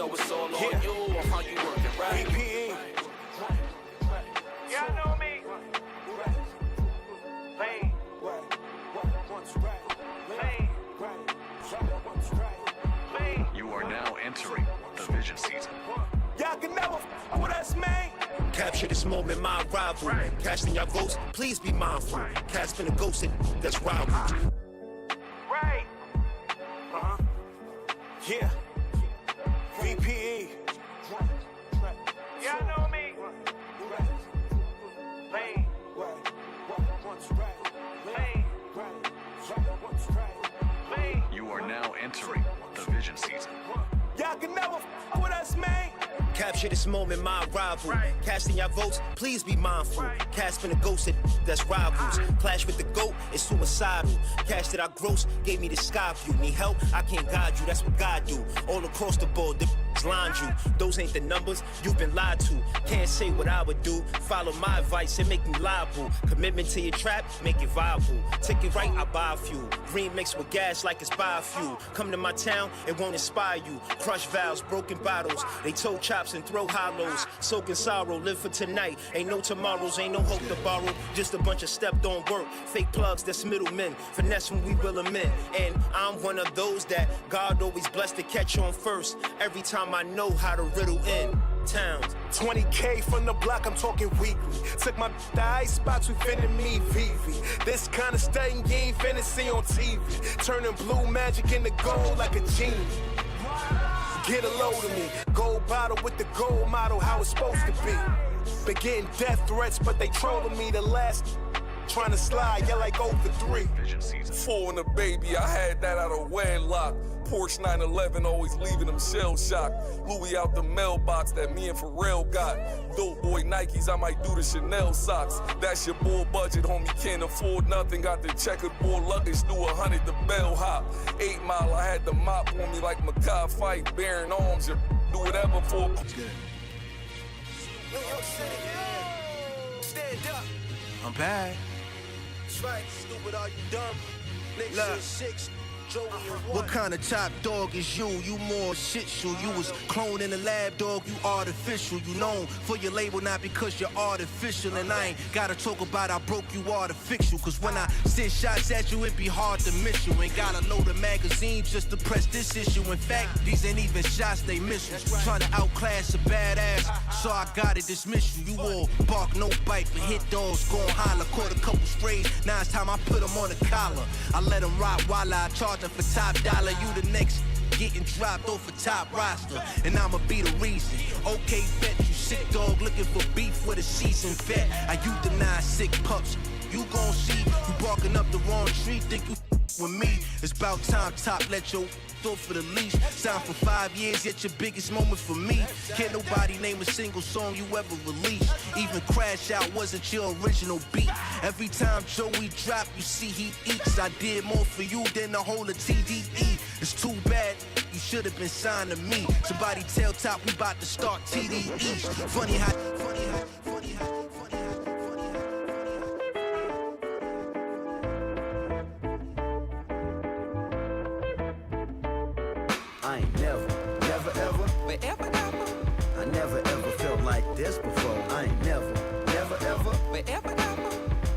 know it's all on you on how you work it right. VP. Y'all know me. Lane. You are now entering the Vision season. Y'all can never with us, man. Capture this moment, my arrival. Casting your votes, please be mindful. Casting a ghost, that's rival. Right. Yeah. VPE. Y'all know me. Lane. Lane. You are now entering the Vision season. Y'all can never with us, man. Capture this moment, my arrival. Casting your votes, please be mindful. Casting a ghost, that's rivals. Clash with the GOAT, it's suicidal. Cash that I gross gave me the sky view. Need help? I can't guide you, that's what God do. All across the board, the lined you. Those ain't the numbers you've been lied to. Can't say what I would do. Follow my advice and make me liable. Commitment to your trap, make it viable. Take it right, I buy a few. Green mixed with gas like it's biofuel. Come to my town, it won't inspire you. Crush valves, broken bottles. They toe chops and throw hollows. Soak in sorrow, live for tonight. Ain't no tomorrows, ain't no hope to borrow. Just a bunch of stepped on work. Fake plugs, that's middlemen. Finesse when we will them in. And I'm one of those that God always blessed to catch on first. Every time I know how to riddle in towns. 20K from the block, I'm talking weekly. Took my the ice spots, we finna meet Vivi. This kind of stunting you ain't finna see on TV. Turning blue magic into gold like a genie. Get a load of me. Gold bottle with the gold model, how it's supposed to be. Been getting death threats, but they trolling me the last. Trying to slide, yeah, like 0 for 3. 4 and a baby, I had that out of wedlock. Porsche 911, always leaving them shell shocked. Louis out the mailbox that me and Pharrell got. Dope boy Nikes, I might do the Chanel socks. That's your bull budget, homie, can't afford nothing. Got the checkered board luggage, through 100 the bellhop. 8 Mile, I had the mop on me like Makai fight, bearing arms. You do whatever for. New York City, stand up. I'm back. That's right, stupid, are you dumb? Niggas 6, Joey and 1. What kind of top dog is you? You more shit shoe. You was cloned in the lab, dog. You artificial. You known for your label, not because you're artificial. And I ain't gotta talk about I broke you artificial. Cause when I send shots at you, it be hard to miss you. Ain't gotta load a magazine just to press this issue. In fact, these ain't even shots, they missiles. Trying to outclass a badass, so I gotta dismiss you. You all bark, no bite for hit dogs. Gon' holler, caught a couple strays. Now it's time I put them on the collar. I let them rock while I charge for top dollar. You the next getting dropped off a top roster, and I'ma be the reason. Okay, bet you sick dog looking for beef with a seasoned vet. I euthanize sick pups. You gon' see you barking up the wrong tree. Think you with me? It's about time top let your throw for the leash. Signed for 5 years, yet your biggest moment for me. Can't nobody name a single song you ever released. Even Crash Out wasn't your original beat. Every time Joey drop, you see he eats. I did more for you than the whole of TDE. It's too bad, you should have been signed to me. Somebody tell Top we about to start TDEs. Funny how I ain't never ever I never ever felt like this before. I ain't never ever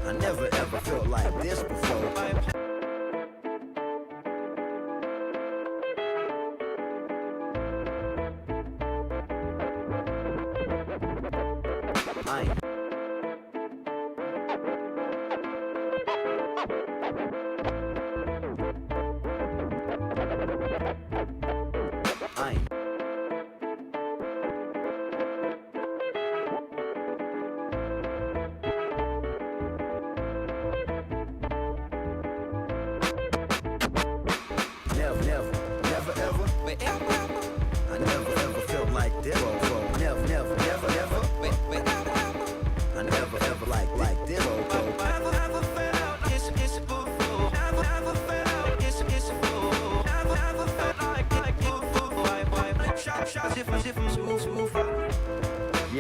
I never ever felt like this before. I ain't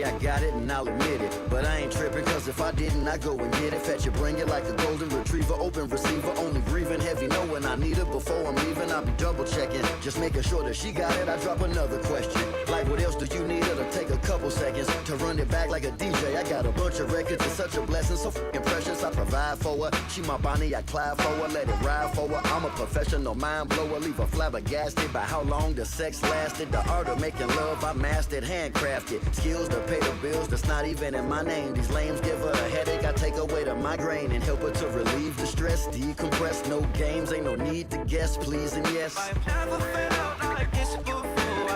yeah, I got it and I'll admit it, but I ain't tripping, cause if I didn't, I go and get it. Fetch it, bring it like a golden retriever. Open receiver, only breathing heavy, knowing I need it. Before I'm leaving, I'll be double checking, just making sure that she got it. I drop another question. Like what else do you need? It'll take a couple seconds to run it back like a DJ. I got a bunch of records, it's such a blessing, so fucking precious. I provide for her. She my Bonnie, I climb for her, let it ride for her. I'm a professional mind blower, leave her flabbergasted by how long the sex lasted. The art of making love, I mastered, handcrafted. Skills to pay the bills, that's not even in my name. These lames give her a headache, I take away the migraine and help her to relieve the stress. Decompress, no games, ain't no need to guess, please and yes. I've never felt like this before.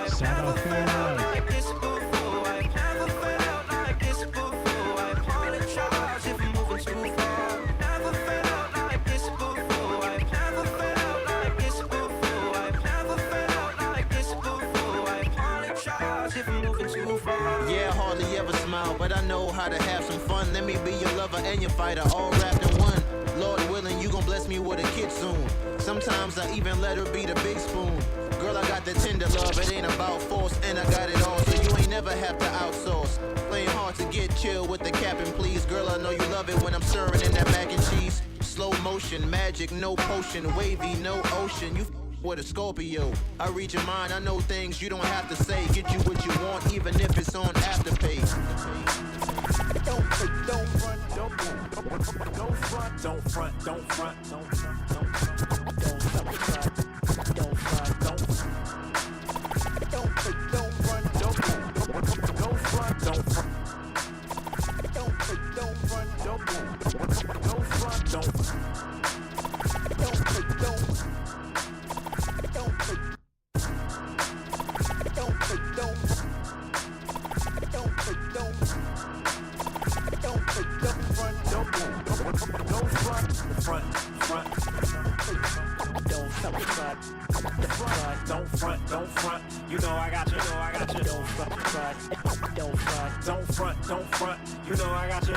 I've never felt like this before. I've never felt like this before. I apologize if I'm moving too far. Never felt like this before. I've never felt like this before. I've never felt like this before. I apologize if I'm moving too far. Yeah, hardly ever smile, but I know how to have some fun. Let me be your lover and your fighter, all wrapped in one. Lord willing, you gon' bless me with a kid soon. Sometimes I even let her be the big spoon. Girl, I got the tender love, it ain't about force, and I got it all, so you ain't never have to outsource. Playing hard to get chill with the captain, please. Girl, I know you love it when I'm stirring in that mac and cheese. Slow motion, magic, no potion, wavy, no ocean. You with a Scorpio. I read your mind, I know things you don't have to say. Get you what you want, even if it's on Afterpay. Don't front, don't front, don't front, don't front, don't front, don't front, don't front, don't front, don't front, don't front, don't front, don't front, don't front, don't front, don't front, don't front, don't front, don't don't front, you know I got you, don't front, don't front, don't front, you know I got you,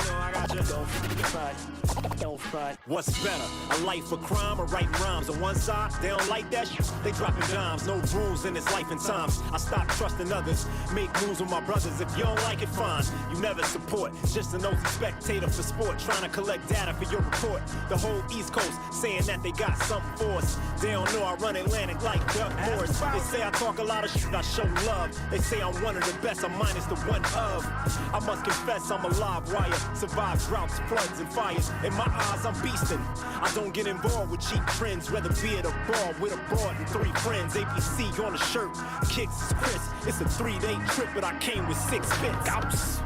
don't front. What's better, a life of crime or writing rhymes? On one side, they don't like that shit, they dropping dimes. No rules in this life and times. I stop trusting others, make moves with my brothers. If you don't like it, fine. You never support, just a nosy spectator for sport, trying to collect data for your report. The whole East Coast saying that they got something for us. They don't know I run Atlantic like Duck Morris. They say I talk a lot of shit, I show love. They say I'm one of the best, I'm minus the one of. I must confess I'm a live wire, survive droughts, floods, and fires. In my eyes, I'm beastin'. I don't get involved with cheap trends, rather be at a bar with a broad and 3 friends. APC on the shirt, kicks is Chris. It's a 3-day trip, but I came with 6 bits.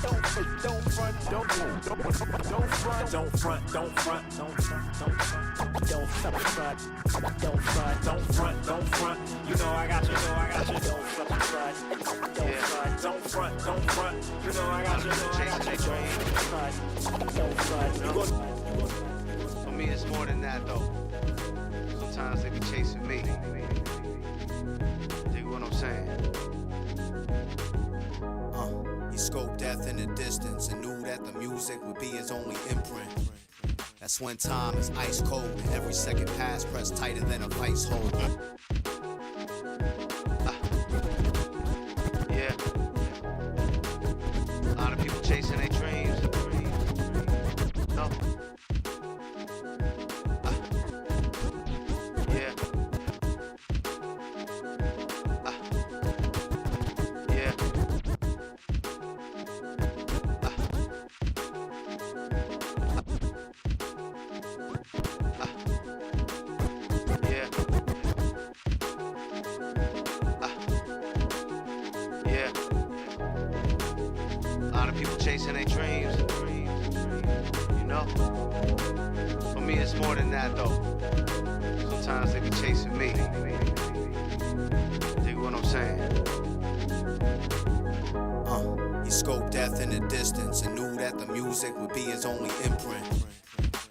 Don't front, don't front, don't front, don't front, don't front, don't front, don't front, don't front, don't front, don't front. You know I got you, don't front, don't front, don't front. You know I got you, don't front. For me, it's more than that though. Sometimes they be chasing me. Dig what I'm saying? He scoped death in the distance and knew that the music would be his only imprint. That's when time is ice cold and every second pass pressed tighter than a vice hold. Yeah. A lot of people chasing their dreams. No. Yeah. Yeah. Chasing their dreams, you know. For me, it's more than that though. Sometimes they be chasing me. Dig what I'm saying? He scoped death in the distance and knew that the music would be his only imprint.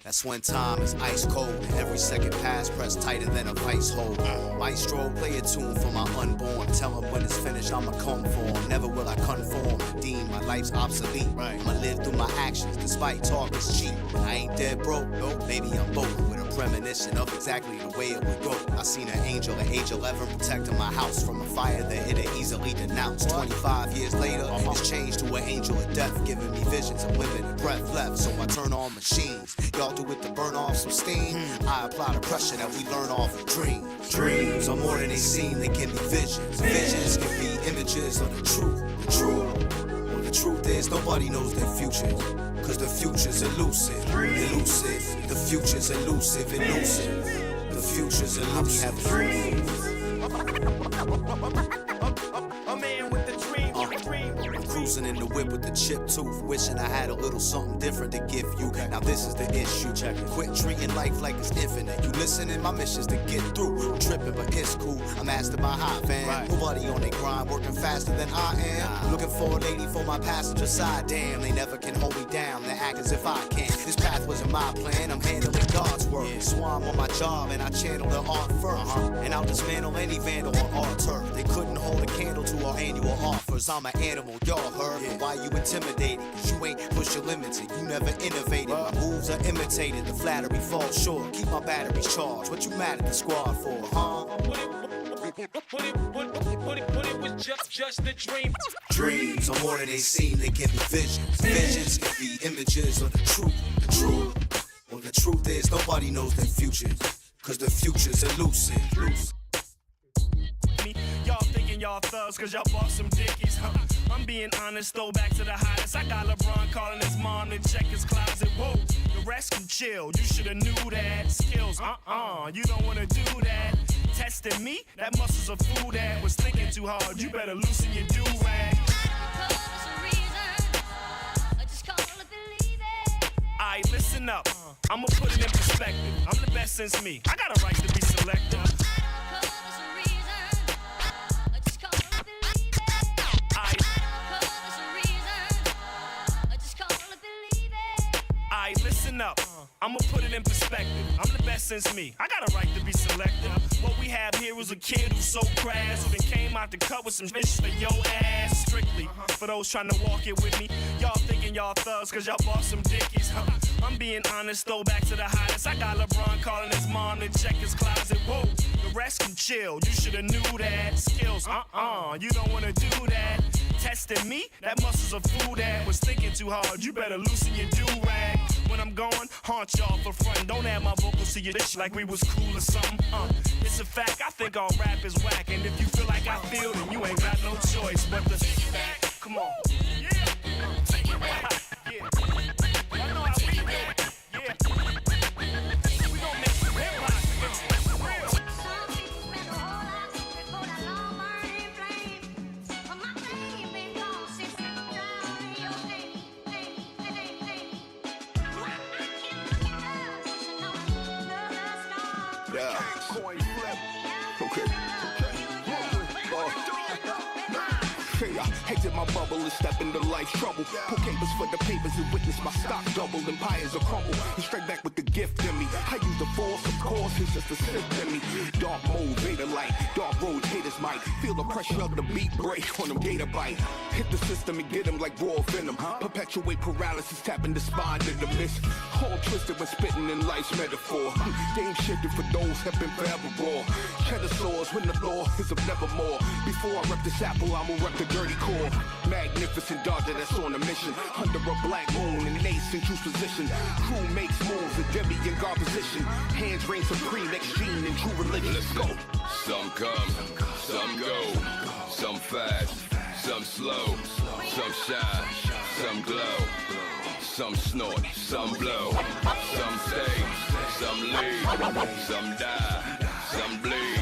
That's when time is ice cold and every second pass pressed tighter than a vice hold. Maestro, play a tune for my unborn. Tell him when it's finished, I'ma come for him. Never will I conform. Deem my life's obsolete. I'ma live through my actions despite talk is cheap. I ain't dead broke, no, maybe I'm both. With a premonition of exactly the way it would go. I seen an angel at age 11 protecting my house from a fire that hit it easily. instantly denounced. 25 years later, it's changed to an angel of death, giving me visions of women and breath left. So I turn on machines. Y'all do it to burn off some steam. I apply the pressure that we learn off of dreams. Dreams are more than they seem, they can be visions. Visions can be images of the truth. The truth. Well, the truth is nobody knows their futures. Cause the future's elusive. Elusive. The future's elusive. Elusive. The future's elusive. A man with the dream. Cruising in the whip with the chip tooth, wishing I had a little something different to give you. Now this is the issue. Quit treating life like it's infinite. You listening? My mission's to get through. I'm tripping, but it's cool. I'm master my high van. Nobody on their grind, working faster than I am. Looking for a lady for my passenger side. Damn, they never can hold me down. They act as if I can. This path wasn't my plan. I'm handling God's work. So I'm on my job and I channel the art first. And I'll dismantle any vandal on our turf. They couldn't hold a candle to our annual offers. I'm an animal, y'all heard. Why you intimidated? Cause you ain't push your limits and you never innovated. My moves are imitated, the flattery falls short. Keep my batteries charged. What you mad at the squad for, huh? What it was just a dream. Dreams are more than they seem, they can be visions. Visions can be images of the truth. The truth. Well, the truth is nobody knows their futures. Cause the future's elusive. Y'all thinking y'all thugs cause y'all bought some dickies, huh? I'm being honest, though, back to the hottest. I got LeBron calling his mom to check his closet. Whoa, the rest can chill. You shoulda knew that. Skills, you don't wanna do that. Testing me, that muscle's a fool that was thinking too hard. You better loosen your do-rag. Aight, listen up. I'ma put it in perspective. I'm the best since me. I got a right to be selective. Listen up, I'ma put it in perspective. I'm the best since me, I got a right to be selective. What we have here is a kid who's so crass, who then came out the cut with some bitch for your ass. Strictly, for those trying to walk it with me. Y'all thinking y'all thugs cause y'all bought some dickies, huh? I'm being honest, though, back to the hottest. I got LeBron calling his mom to check his closet. Whoa, the rest can chill, you shoulda knew that. Skills, you don't wanna do that. Testing me, that muscle's a fool that was thinking too hard. You better loosen your do-rag. When I'm gone, haunt y'all for front. Don't add my vocals to your dish like we was cool or something. It's a fact, I think all rap is whack. And if you feel like I feel, then you ain't got no choice but to take it back. Come on. Yeah. Take it back. Yeah. I know how we do it. Yeah. We gon' make some hip-hop. For real. Yeah. Okay. Hey, I hated my bubble and step into life's trouble. Pull capers for the papers and witness my stock double. Empires are crumble. And straight back with the gift in me. I use the force, of course, it's just a sip in me. Dark mode, beta light. Dark roads, haters might feel the pressure of the beat break on them gator bite. Hit the system and get them like raw venom. Perpetuate paralysis, tapping the spine to the miss. All twisted when spitting in life's metaphor. Game shifted for those have been forever raw. Cheddar swords when the law is of nevermore. Before I rep this apple, I'ma rep the dirty core. Magnificent dodger that's on a mission. Under a black moon in ace in true position. Crew makes moves in Debbie in guard position. Hands reign supreme, extreme in true religion. Let's go. Some come, some go. Some fast, some slow. Some shine, some glow. Some snort, some blow. Some stay, some leave. Some die, some bleed.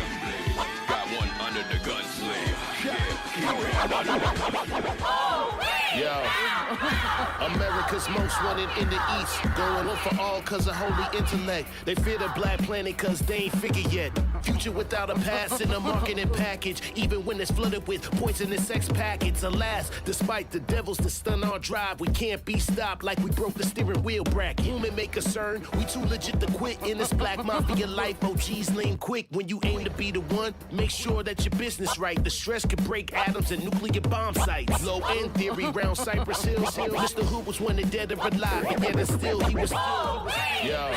Got one under the gun sleeve. Yo, America's most wanted in the East. Going on for all cause of holy intellect. They fear the black planet cause they ain't figured yet. Future without a past in a marketing package. Even when it's flooded with poisonous sex packets. Alas, despite the devils that stun our drive, we can't be stopped like we broke the steering wheel bracket. Human make a concern, we too legit to quit in this black mafia life. OGs lean quick when you aim to be the one. Make sure that your business right. The stress could break atoms and nuclear bomb sites. Low end theory round Cypress Hill. Mr. Who was wanted dead or alive, and yet and still he was. Yo,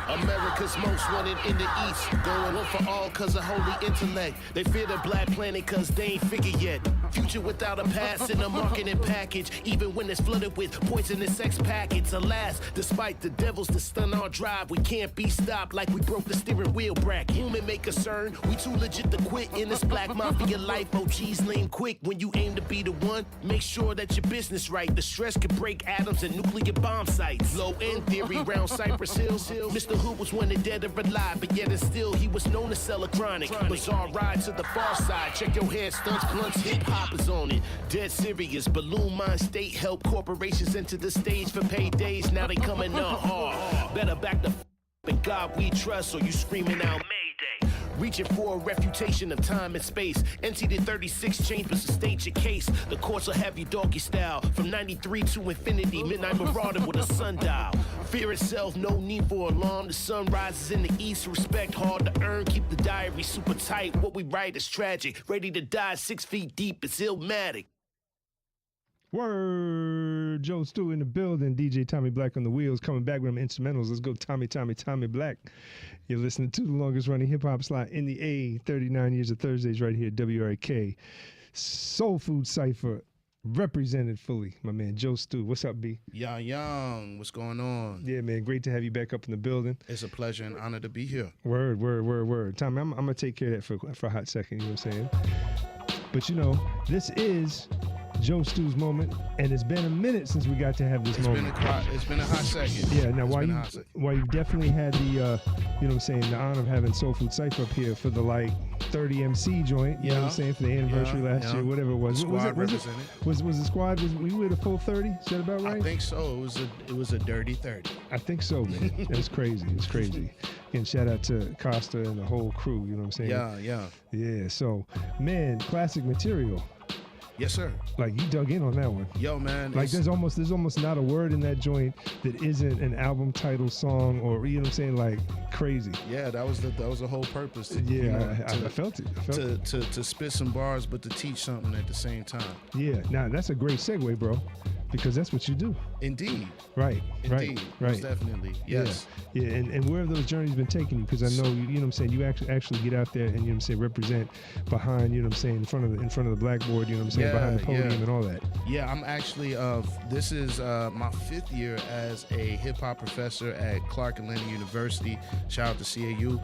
America's most wanted in the East. Going on for all cause of holy intellect. They fear the black planet cause they ain't figured yet. Future without a past in a marketing package. Even when it's flooded with poisonous sex packets. Alas, despite the devils that stun our drive, we can't be stopped like we broke the steering wheel bracket. Human make a concern, we too legit to quit in this black mafia life. OGs lean quick when you aim to be the one. Make sure that your business right. The stress could break atoms and nuclear bomb sites. Low end theory round Cypress Hills. Mr. Hood was wanted dead or alive, but yet and still he was known to sell a chronic. Bizarre ride to the far side. Check your head, stunts, blunts, hip hop is on it. Dead serious, balloon mind state help corporations enter the stage for paydays. Now they coming up hard. Better back the in God we trust, or you screaming out Mayday. Reaching for a refutation of time and space. Empty the 36 chambers to state your case. The courts will have you doggy style. From 93 to infinity, midnight marauding with a sundial. Fear itself, no need for alarm. The sun rises in the east, respect hard to earn. Keep the diary super tight. What we write is tragic. Ready to die 6 feet deep, it's illmatic. Word, Joe Stu in the building. DJ Tommy Black on the wheels, coming back with them instrumentals. Let's go, Tommy Black. You're listening to the longest running hip hop slot in the A. 39 years of Thursdays right here at WRK. Soul Food Cypher, represented fully. My man Joe Stu. What's up, B? Young, what's going on? Yeah, man, great to have you back up in the building. It's a pleasure and honor to be here. Word. Tommy, I'm gonna take care of that for a hot second. You know what I'm saying? But you know, this is Joe Stu's moment, and it's been a minute since we got to have this moment. It's been a hot second. Yeah, now while you definitely had the, you know what I'm saying, the honor of having Soul Food Cypher up here for the like 30 MC joint, you know what I'm saying, for the anniversary last year, whatever it was. Squad was the squad, we were the full 30? Is that about right? I think so. It was a dirty 30. I think so, man. It was crazy. It's crazy. And shout out to Costa and the whole crew, you know what I'm saying? Yeah, so, man, classic material. Yes, sir. Like, you dug in on that one. Yo, man. Like, there's almost not a word in that joint that isn't an album title song or, you know what I'm saying, like, crazy. Yeah, that was the whole purpose. I felt it. To spit some bars, but to teach something at the same time. Yeah, now that's a great segue, bro, because that's what you do. Indeed. Right. Most definitely. Yes. Yeah, and where have those journeys been taking you? Because I know, you know what I'm saying, you actually get out there and, you know what I'm saying, represent behind, you know what I'm saying, in front of the blackboard, you know what I'm saying, behind the podium and all that. Yeah, I'm actually, this is my 5th year as a hip-hop professor at Clark Atlanta University. Shout out to CAU.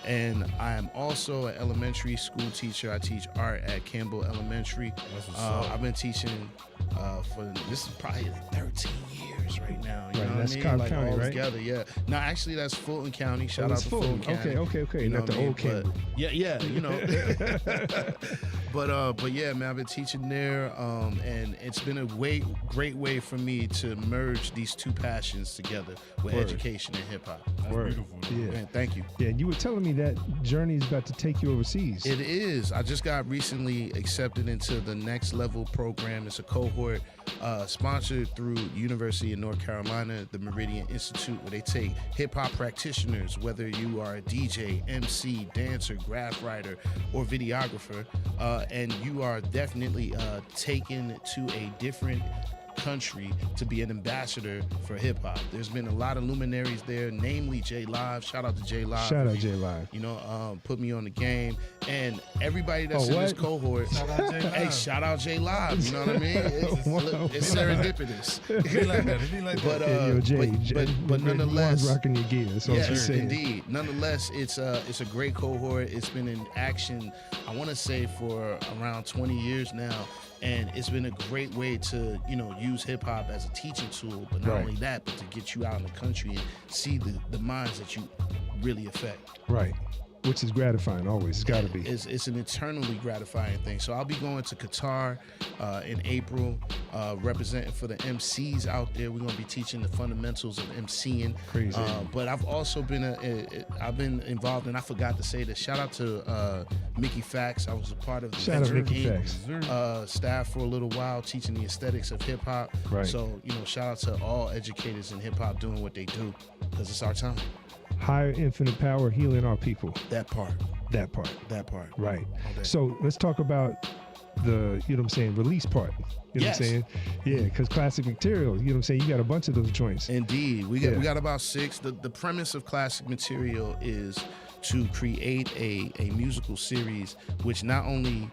And I am also an elementary school teacher. I teach art at Campbell Elementary. I've been teaching this is probably like 13 years right now. You know what I mean? Cobb like County, all right? Together, yeah. No, actually, that's Fulton County. Shout out to Fulton County. Okay. You know Not the old Campbell. Yeah, you know. But yeah, man, I've been teaching there, and it's been a great way for me to merge these two passions together with education and hip hop. Word. Yeah. Man, thank you. Yeah, you were telling me that journey is about to take you overseas. It is. I just got recently accepted into the Next Level program. It's a cohort sponsored through University of North Carolina, the Meridian Institute, where they take hip-hop practitioners, whether you are a DJ, MC, dancer, graph writer, or videographer, and you are definitely taken to a different country to be an ambassador for hip-hop. There's been a lot of luminaries there, namely J Live. Shout out to J Live. Shout out J Live. You know, put me on the game. And everybody that's in this cohort, hey, shout out J Live. You know what I mean? It's serendipitous. But nonetheless, rocking your gear. That's all yes, indeed. Nonetheless, it's a great cohort. It's been in action, I want to say, for around 20 years now. And it's been a great way to, you know, use hip-hop as a teaching tool, but not only that, but to get you out in the country and see the minds that you really affect. Right. Which is gratifying always. It's got to be. It's an eternally gratifying thing. So I'll be going to Qatar in April, representing for the MCs out there. We're going to be teaching the fundamentals of MCing. Crazy. But I've also been I've been involved, and I forgot to say this. Shout out to Mickey Fax. I was a part of the staff for a little while, teaching the aesthetics of hip hop. Right. So, you know, shout out to all educators in hip hop doing what they do, because it's our time. Higher infinite power, healing our people. That part. Right. So let's talk about the, you know what I'm saying, release part. You know what I'm saying? Yeah, because classic material, you know what I'm saying, you got a bunch of those joints. Indeed. We got about 6. The premise of classic material is to create a musical series which not only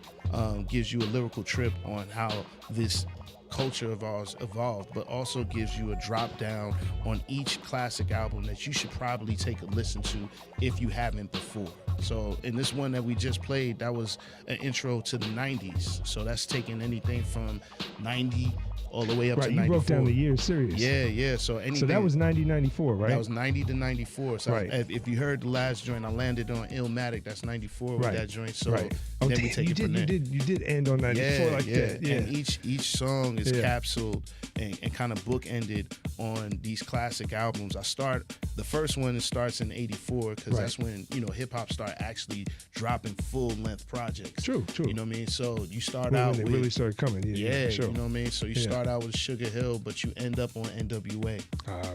gives you a lyrical trip on how this culture of ours evolved, but also gives you a drop down on each classic album that you should probably take a listen to if you haven't before. So in this one that we just played, that was an intro to the 90s. So that's taking anything from 90 all the way up to 94. You broke down the year series. Yeah. So anything. So that was 90-94, right? That was 90 to 94. So right. If you heard the last joint, I landed on Illmatic. That's 94 with that joint. So then we take it from there. You did end on 94 like that. Yeah. And each song is capsuled and kind of bookended on these classic albums. The first one starts in 84 because that's when, hip hop started actually dropping full length projects. True. You know what I mean? So you start out when with. They really started coming. Yeah, sure. You know what I mean? So you start out with Sugar Hill, but you end up on NWA.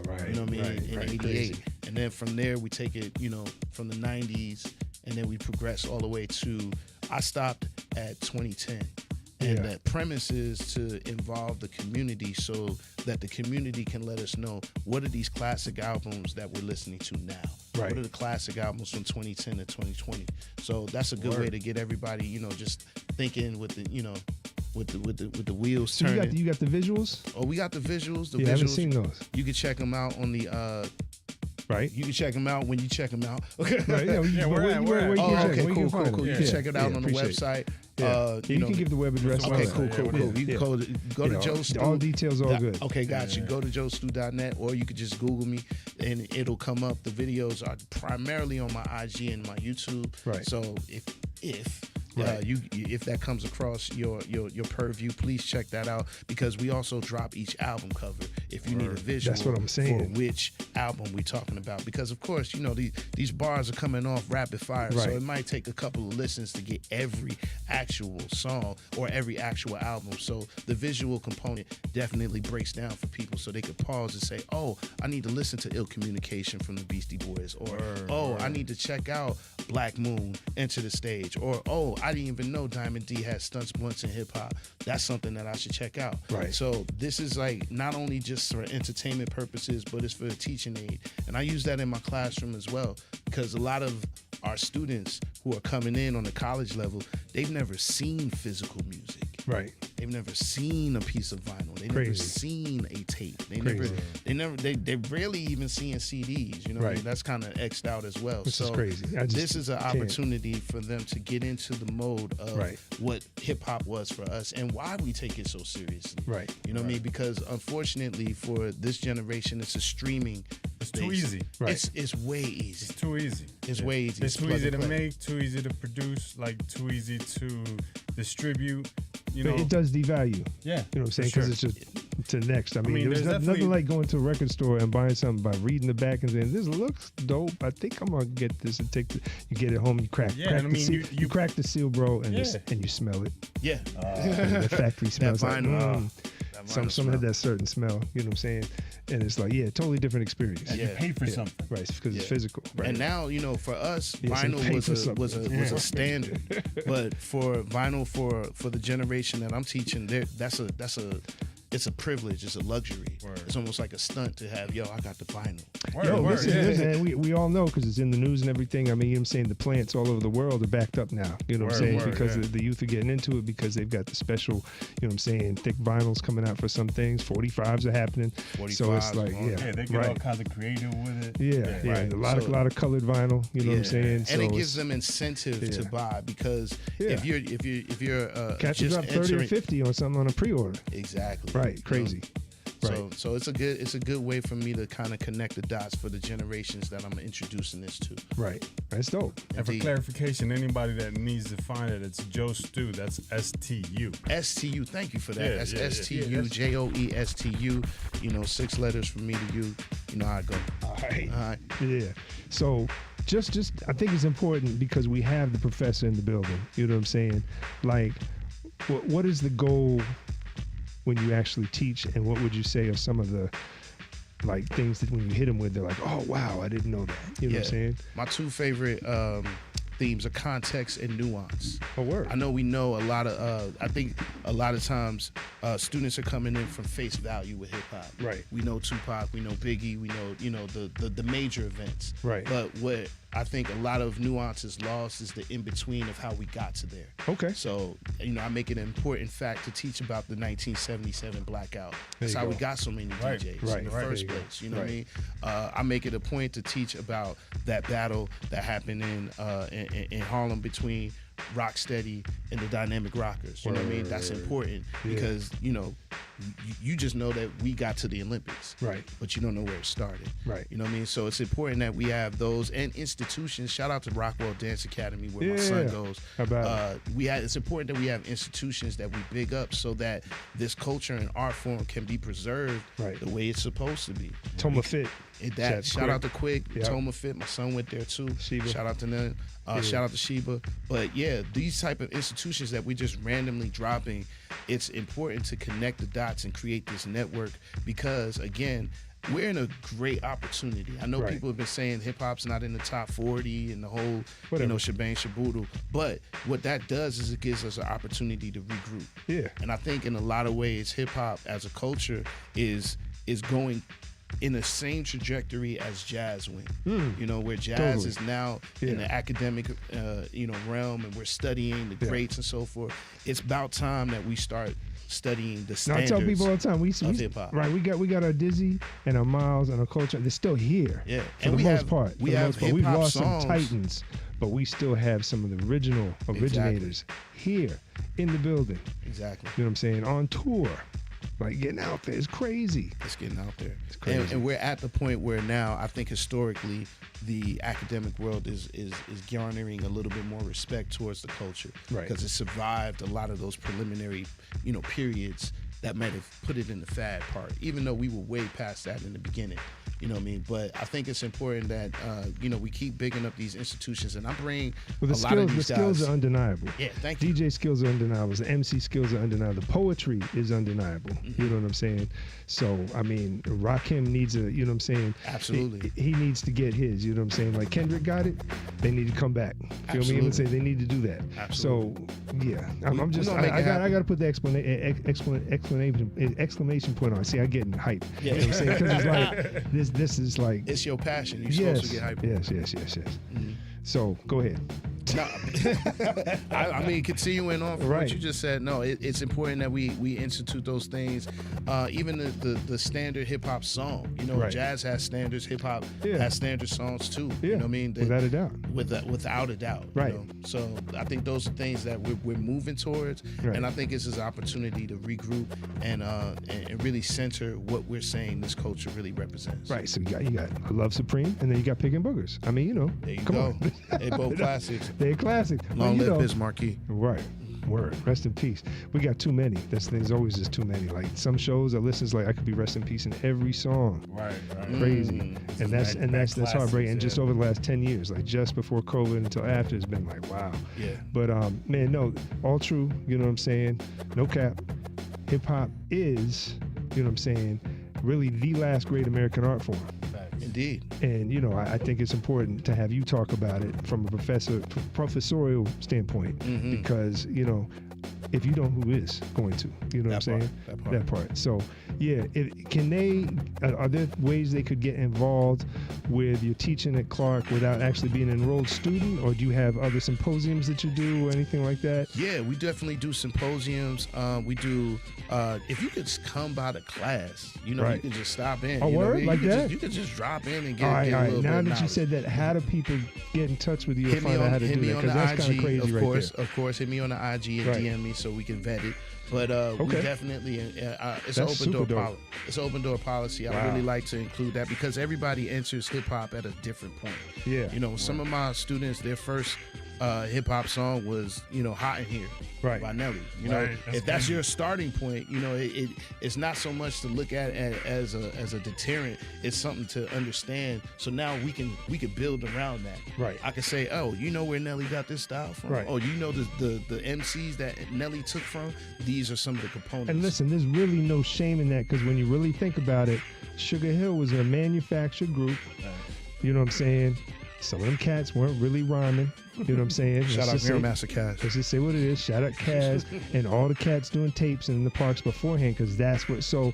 Right. You know what I mean? In 88. Crazy. And then from there, we take it, from the 90s, and then we progress all the way to, I stopped at 2010. And that premise is to involve the community so that the community can let us know what are these classic albums that we're listening to now. Right. What are the classic albums from 2010 to 2020? So that's a good way to get everybody, just thinking with the, with the wheels turning. You got the visuals? Oh, we got the visuals. I haven't seen those. You can check them out on the. Right. You can check them out when you check them out. Right. Where okay, cool. You can check it out on the website. You can give the web address. Okay, cool. You can go to Joe Stu. All details all good. Okay, got you. Go to joestu.net, or you could just Google me and it'll come up. The videos are primarily on my IG and my YouTube. Right. So if that comes across your purview, please check that out, because we also drop each album cover if you need a visual. That's what I'm saying. For which album we're talking about, because of course these bars are coming off rapid fire, so it might take a couple of listens to get every actual song or every actual album. So the visual component definitely breaks down for people, so they could pause and say, "Oh, I need to listen to Ill Communication from the Beastie Boys," or I need to check out Black Moon, Enter the Stage, or I didn't even know Diamond D had stunts, blunts, and hip hop. That's something that I should check out. Right. So this is like not only just for entertainment purposes, but it's for a teaching aid. And I use that in my classroom as well, because a lot of our students who are coming in on the college level, they've never seen physical music. Right. They've never seen a piece of vinyl. They've never seen a tape. They rarely even seeing CDs. You know what I mean? That's kind of X'd out as well. This is crazy. This is an opportunity for them to get into the mode of what hip hop was for us and why we take it so seriously. Right. You know what I mean? Because unfortunately for this generation, it's a streaming. It's too easy. Right. It's way easy. It's too easy. It's way easy. It's too easy to make, too easy to produce, too easy to distribute. But it does devalue. Yeah. You know what I'm saying? Because it's just to next. I mean there's nothing like going to a record store and buying something by reading the back and saying, "This looks dope. I think I'm gonna get this." And you get it home, you crack the seal. You crack the seal, bro, and you smell it. Yeah. The factory smells that vinyl. Some had that certain smell. You know what I'm saying? And it's like, totally different experience. You pay for something, right? Because it's physical. Right. And now, for us, vinyl was a standard. But for vinyl, for the generation that I'm teaching, it's a privilege. It's a luxury. Word. It's almost like a stunt to have, I got the vinyl. Listen, we all know because it's in the news and everything. I mean, I'm saying the plants all over the world are backed up now. You know what I'm saying? Because the youth are getting into it because they've got the special, thick vinyls coming out for some things. 45s are happening. 45s, so it's like, they get all kinds of creative with it. Yeah. A lot of colored vinyl. You know what I'm saying? And it gives them incentive to buy, because if you're catch you drop 30 or 50 on something on a pre-order. Exactly. Right, crazy. So it's a good way for me to kind of connect the dots for the generations that I'm introducing this to. Right, that's dope. And for clarification, anybody that needs to find it, it's Joe Stu. That's STU. STU. Thank you for that. That's STU. JOESTU. 6 letters from me to you. You know how I go. All right. Yeah. So just I think it's important because we have the professor in the building. You know what I'm saying? Like, what is the goal when you actually teach, and what would you say are some of the things that when you hit them with, they're like, "Oh wow, I didn't know that." You know what I'm saying? My 2 favorite themes are context and nuance. Oh, word. I know we know a lot of. I think a lot of times students are coming in from face value with hip hop. Right. We know Tupac. We know Biggie. We know the major events. Right. But what I think a lot of nuances lost is the in-between of how we got to there. Okay. So, I make it an important fact to teach about the 1977 blackout. That's how we got so many DJs in the first place. You know what I mean? I make it a point to teach about that battle that happened in Harlem between Rocksteady and the Dynamic Rockers. You know what I mean? That's important because, you just know that we got to the Olympics. Right. But you don't know where it started. Right. You know what I mean? So it's important that we have those and institutions. Shout out to Rockwell Dance Academy where my son goes. How about it's important that we have institutions that we big up so that this culture and art form can be preserved the way it's supposed to be. Toma Fit. Shout out to Quick, Toma Fit. My son went there too. Sheba. Shout out to them. Shout out to Sheba. But yeah, these type of institutions that we just randomly dropping, it's important to connect the dots and create this network because again, we're in a great opportunity. I know people have been saying hip hop's not in the top 40 and the whole, shebang shaboodle. But what that does is it gives us an opportunity to regroup. Yeah. And I think in a lot of ways, hip hop as a culture is going in the same trajectory as jazz went. Where jazz is now in the academic realm and we're studying the greats and so forth. It's about time that we start studying the standards. I tell people all the time, we hip hop. Right, we got our Dizzy and our Miles and our culture. They're still here. Yeah, for the most part. We've lost songs. some titans, but we still have some of the original originators here in the building. Exactly. You know what I'm saying? On tour. Like getting out there. It's crazy. It's getting out there. It's crazy. And we're at the point where now I think historically the academic world is garnering a little bit more respect towards the culture. Right. Because it survived a lot of those preliminary, periods that might have put it in the fad part, even though we were way past that in the beginning. You know what I mean? But I think it's important that, we keep bigging up these institutions. And I bring a lot of these the skills are undeniable. Yeah, thank you. DJ skills are undeniable. The MC skills are undeniable. The poetry is undeniable. You know what I'm saying? So, I mean, Rakim needs a, you know what I'm saying? Absolutely. He needs to get his, you know what I'm saying? Like Kendrick got it, they need to come back. Feel me? And say they need to do that. Absolutely. So, yeah. I got to put the exclamation point on. See, I get hype. Yeah. You know what I'm saying? Because it's like, this is like... It's your passion. You're supposed to get hype. Yes. Mm-hmm. So, go ahead. No, I mean, continuing on from what you just said, no, it's important that we institute those things. Even the standard hip hop song, jazz has standards, hip hop has standard songs too. Yeah. You know what I mean? Without a doubt. Without a doubt. Right. So I think those are things that we're moving towards, and I think it's an opportunity to regroup and really center what we're saying this culture really represents. Right. So you got I Love Supreme, and then you got Pick and Boogers. I mean, there you come go. on. They both classics. They're classic. Long live Biz Markie. Right. Word. Rest in peace. We got too many. There's always just too many. Like some shows I listen to, like I could be rest in peace in every song. Right. Crazy. And that's heartbreaking. And just over the last 10 years, like just before COVID until after, it's been like, wow. Yeah. But man, no, all true. You know what I'm saying? No cap. Hip hop is, you know what I'm saying, really the last great American art form. Indeed. And, I think it's important to have you talk about it from a professorial standpoint because, if you don't, who is going to? You know what I'm saying? That part. So, yeah, are there ways they could get involved with your teaching at Clark without actually being an enrolled student? Or do you have other symposiums that you do or anything like that? Yeah, we definitely do symposiums. We do, if you could come by the class, you can just stop in. Oh, word? Like that? You could just drop in and get, all right. A little Now bit that you said that, how do people get in touch with you and find out how to do that? Because that's kind of crazy right there. Of course, hit me on the IG and DM me so we can vet it. But we definitely, it's an open door policy. It's an open door policy. I really like to include that because everybody enters hip hop at a different point. Yeah. Some of my students, their first hip hop song was, Hot in Here by Nelly. If that's your starting point, it's not so much to look at as a deterrent. It's something to understand. So now we can build around that. Right. I can say, oh, you know where Nelly got this style from? Right. Oh, you know the MCs that Nelly took from? These are some of the components. And listen, there's really no shame in that because when you really think about it, Sugar Hill was a manufactured group. You know what I'm saying? Some of them cats weren't really rhyming. You know what I'm saying? Shout out Mirror Master Kaz. Let's just say what it is. Shout out Kaz and all the cats doing tapes in the parks beforehand because that's what. So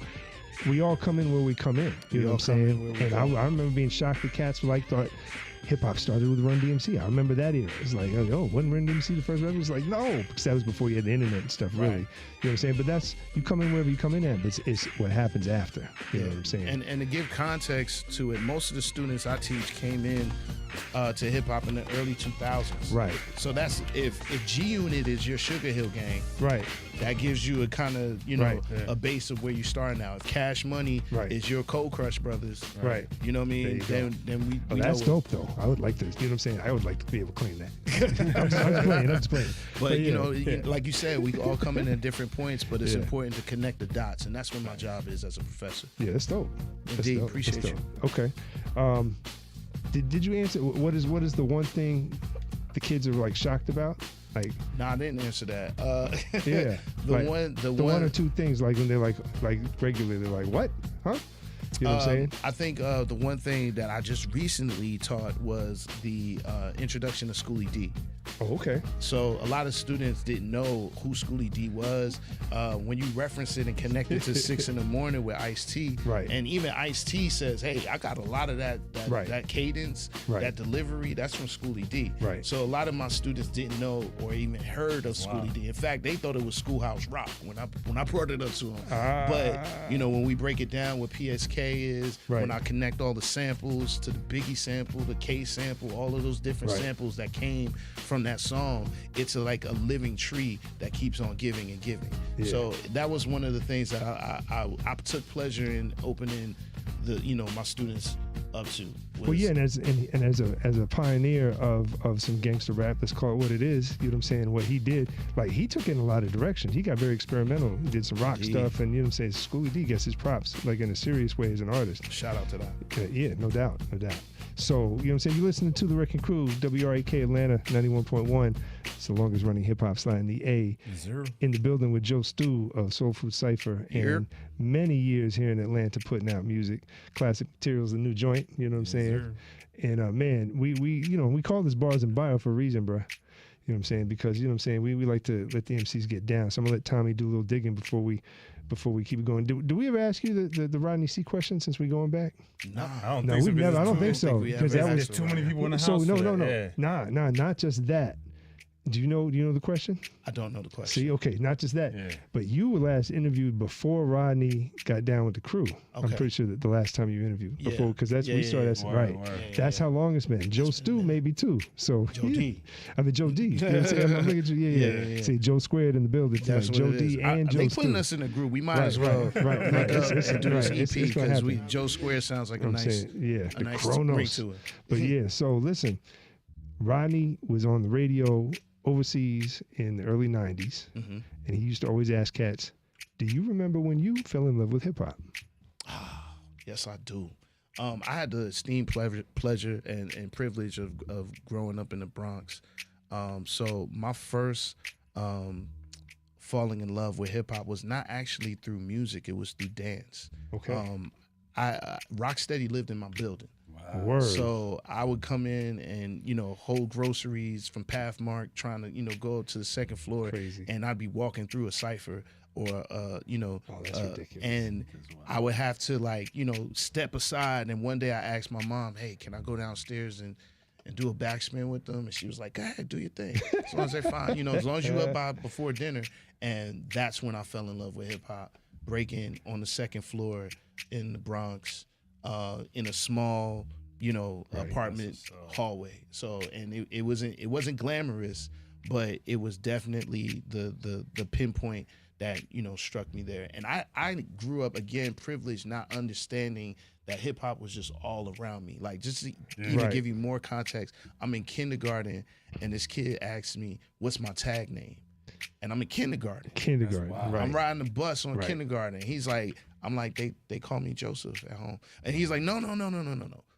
we all come in where we come in. You know what I'm saying? And I remember being shocked that cats thought hip hop started with Run DMC. I remember that era. It's like, oh, wasn't Run DMC the first rapper? It's like, no, because that was before you had the internet and stuff, really. You know what I'm saying? But that's, you come in wherever you come in at, but it's what happens after. You know what I'm saying? And to give context to it, most of the students I teach came in to hip hop in the early 2000s. Right. So that's if G Unit is your Sugar Hill gang. Right. That gives you a kind of a base of where you start now. If Cash Money is your Cold Crush Brothers. Right. You know what I mean? Then we. Oh, that's dope though. I would like to. You know what I'm saying? I would like to be able to claim that. I'm just playing. But you know, like you said, we all come in at different points, but it's important to connect the dots, and that's what my job is as a professor. Yeah, that's dope. Indeed, appreciate you. Okay. Did you answer? What is the one thing the kids are like shocked about? Like, nah, I didn't answer that. Yeah, the one or two things like when they're like regularly, they're like, what? Huh? You know what I'm saying? I think the one thing that I just recently taught was the introduction to Schoolie D. Oh, okay. So a lot of students didn't know who Schoolie D was. When you reference it and connect it to 6 in the morning with Ice-T, right? And even Ice-T says, "Hey, I got a lot of that cadence, that delivery. That's from Schoolie D." Right. So a lot of my students didn't know or even heard of Schoolie D. In fact, they thought it was Schoolhouse Rock when I brought it up to them. But you know, when we break it down, what PSK is, when I connect all the samples to the Biggie sample, the K sample, all of those different samples that came from that song, it's like a living tree that keeps on giving and giving. Yeah. So that was one of the things that I took pleasure in opening my students up to. Well, yeah, and as a pioneer of some gangster rap, let's call it what it is. You know what I'm saying? What he did, like he took in a lot of directions. He got very experimental. He did some rock stuff, and you know what I'm saying? Schoolie D gets his props, like in a serious way as an artist. Shout out to that. Yeah, no doubt. So, you know what I'm saying? You're listening to the Wrekcing Crew, WRAK Atlanta 91.1. It's the longest running hip hop slot in the A. In the building with Joe Stu of Soul Food Cypher, and many years here in Atlanta putting out music. Classic Materials, the new joint, you know what I'm saying? And man, we call this Bars and Bio for a reason, bro. You know what I'm saying? Because, you know what I'm saying, we like to let the MCs get down. So I'm gonna let Tommy do a little digging before we keep it going. Do we ever ask you the Rodney C question since we going back? No, I don't think so. We've never. I don't think so. Because there's too many people in the house. So no. Yeah. Nah, not just that. Do you know the question? I don't know the question. See, okay, not just that, but you were last interviewed before Rodney got down with the crew. Okay. I'm pretty sure that the last time you interviewed before, because we started right. That's how long it's been. Joe Stu maybe too. So Joe.D. I mean Joe.D. You know what I'm saying? I'm looking at you. Yeah. See, Joe squared in the building. Joe.D. and Joe They Stu. putting us in a group. We might as well link up and do this EP because Joe Square sounds like a nice ring to it. But yeah, so listen, Rodney was on the radio overseas in the early 90s, and he used to always ask cats, do you remember when you fell in love with hip-hop? Yes, I do. I had the esteemed pleasure and privilege of growing up in the Bronx. So my first falling in love with hip-hop was not actually through music, it was through dance. Okay. Rocksteady lived in my building. Word. So I would come in and, hold groceries from Pathmark, trying to, go up to the second floor. Crazy. And I'd be walking through a cypher or, that's ridiculous. And I would have to step aside. And one day I asked my mom, hey, can I go downstairs and do a backspin with them? And she was like, go ahead, do your thing. As long as they're fine, as long as you up by before dinner. And that's when I fell in love with hip hop, breaking on the second floor in the Bronx. In a small, apartment hallway. So, and it wasn't glamorous, but it was definitely the pinpoint that struck me there. And I grew up again privileged, not understanding that hip hop was just all around me. Like just to even give you more context, I'm in kindergarten and this kid asked me, "What's my tag name?" And I'm in kindergarten. Right. I'm riding the bus on kindergarten. He's like, I'm like, they call me Joseph at home. And he's like, no.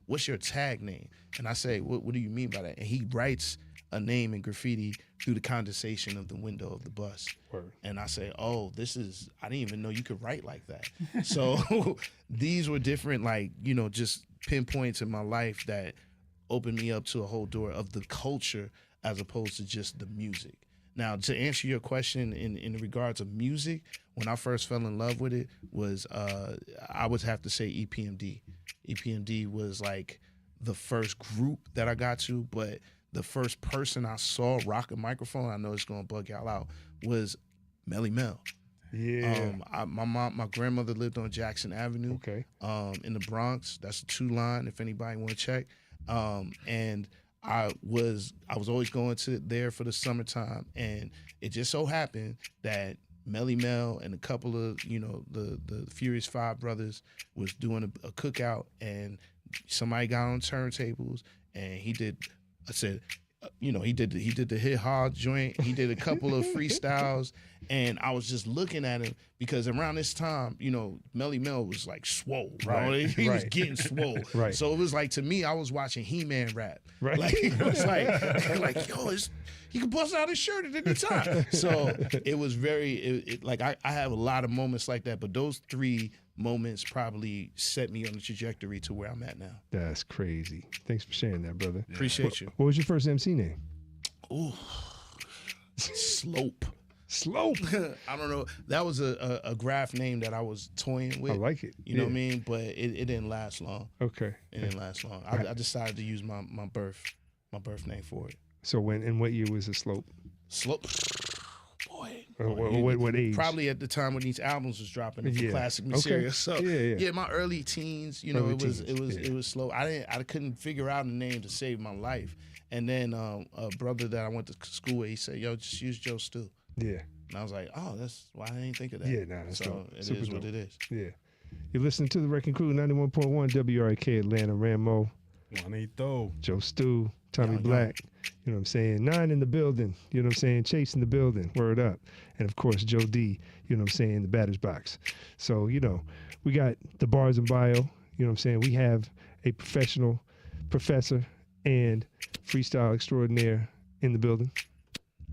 What's your tag name? And I say, what do you mean by that? And he writes a name in graffiti through the condensation of the window of the bus. Word. And I say, I didn't even know you could write like that. So these were different, just pinpoints in my life that opened me up to a whole door of the culture as opposed to just the music. Now, to answer your question in regards of music, when I first fell in love with it was, I would have to say EPMD. EPMD was like the first group that I got to, but the first person I saw rock a microphone, I know it's gonna bug y'all out, was Melly Mel. Yeah. My grandmother lived on Jackson Avenue. Okay. In the Bronx. That's a 2-line if anybody want to check. And I was always going to there for the summertime, and it just so happened that Melly Mel and a couple of the Furious Five brothers was doing a cookout, and somebody got on turntables, and he did. I said, he did the hit hard joint. He did a couple of freestyles, and I was just looking at him because around this time, Melly Mel was like swole, right? He was getting swole, Right. So it was like, to me, I was watching He-Man rap, Right. Like it was like yo, he could bust out his shirt at any time. So it was very like I have a lot of moments like that, but those 3 moments probably set me on the trajectory to where I'm at now. That's crazy. Thanks for sharing that, brother. Appreciate you. What was your first MC name? Ooh, Slope. Slope. I don't know. That was a graph name that I was toying with. I like it. You know what I mean? But it didn't last long. Okay. It didn't last long. I decided to use my birth name for it. So what year was the Slope? Slope. Boy. What age? Probably at the time when these albums was dropping, the classic Okay. material. So Yeah. my early teens, Early it was slow. I couldn't figure out a name to save my life. And then a brother that I went to school with, he said, "Yo, just use Joe Stu." Yeah. And I was like, "Oh, that's why I didn't think of that." Yeah, nah, that's so dope. it Super is what dope. it is. Yeah. You're listening to the Wrekcing Crew, 91.1 WRK Atlanta, Ramo. Juanito. Joe Stu, Tommy Yo. Black, you know what I'm saying? 9 in the building, you know what I'm saying? Chase in the building, word up. And of course, Joe.D, you know what I'm saying, the batter's box. So, we got the bars and bio, you know what I'm saying? We have a professional professor and freestyle extraordinaire in the building.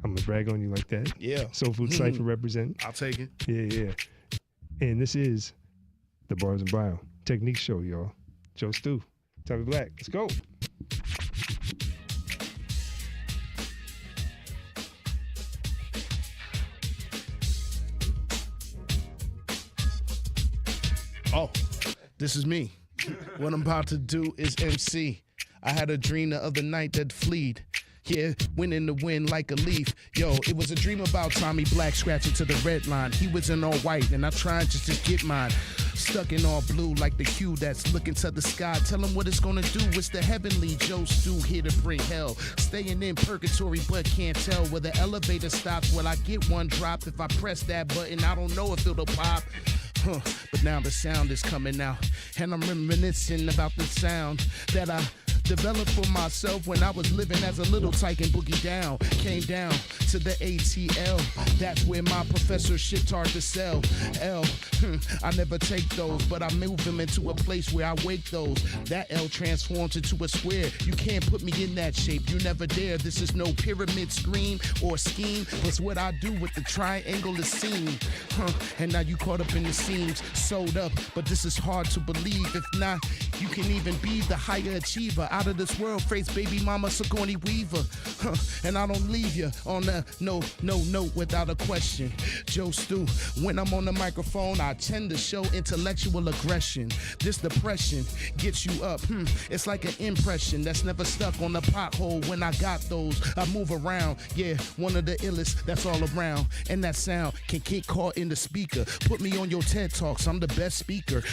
I'm going to brag on you like that. Yeah. Soul Food Cypher representing. I'll take it. Yeah. And this is the bars and bio technique show, y'all. Joe Stu, Tommy Black, let's go. Oh, this is me. What I'm about to do is MC. I had a dream the other night that fleed. Yeah, went in the wind like a leaf. Yo, it was a dream about Tommy Black scratching to the red line. He was in all white, and I'm trying to just get mine. Stuck in all blue like the hue that's looking to the sky. Tell him what it's gonna do. It's the heavenly Joe Stu here to bring hell. Staying in purgatory, but can't tell where the elevator stops. Will I get one drop? If I press that button, I don't know if it'll pop. But now the sound is coming out, and I'm reminiscing about the sound that I developed for myself when I was living as a little tyke and boogie down. Came down to the ATL. That's where my professorship's hard to sell. I never take those, but I move them into a place where I wake those. That L transforms into a square. You can't put me in that shape. You never dare. This is no pyramid scheme or scheme. But what I do with the triangle is seen. And now you caught up in the seams, sewed up. But this is hard to believe. If not, you can even be the higher achiever. Out of this world, phrase baby mama Sigourney Weaver. And I don't leave you on a no note without a question. Joe Stu, when I'm on the microphone, I tend to show intellectual aggression. This depression gets you up. It's like an impression that's never stuck on the pothole. When I got those, I move around. Yeah, one of the illest that's all around. And that sound can get caught in the speaker. Put me on your TED Talks, I'm the best speaker.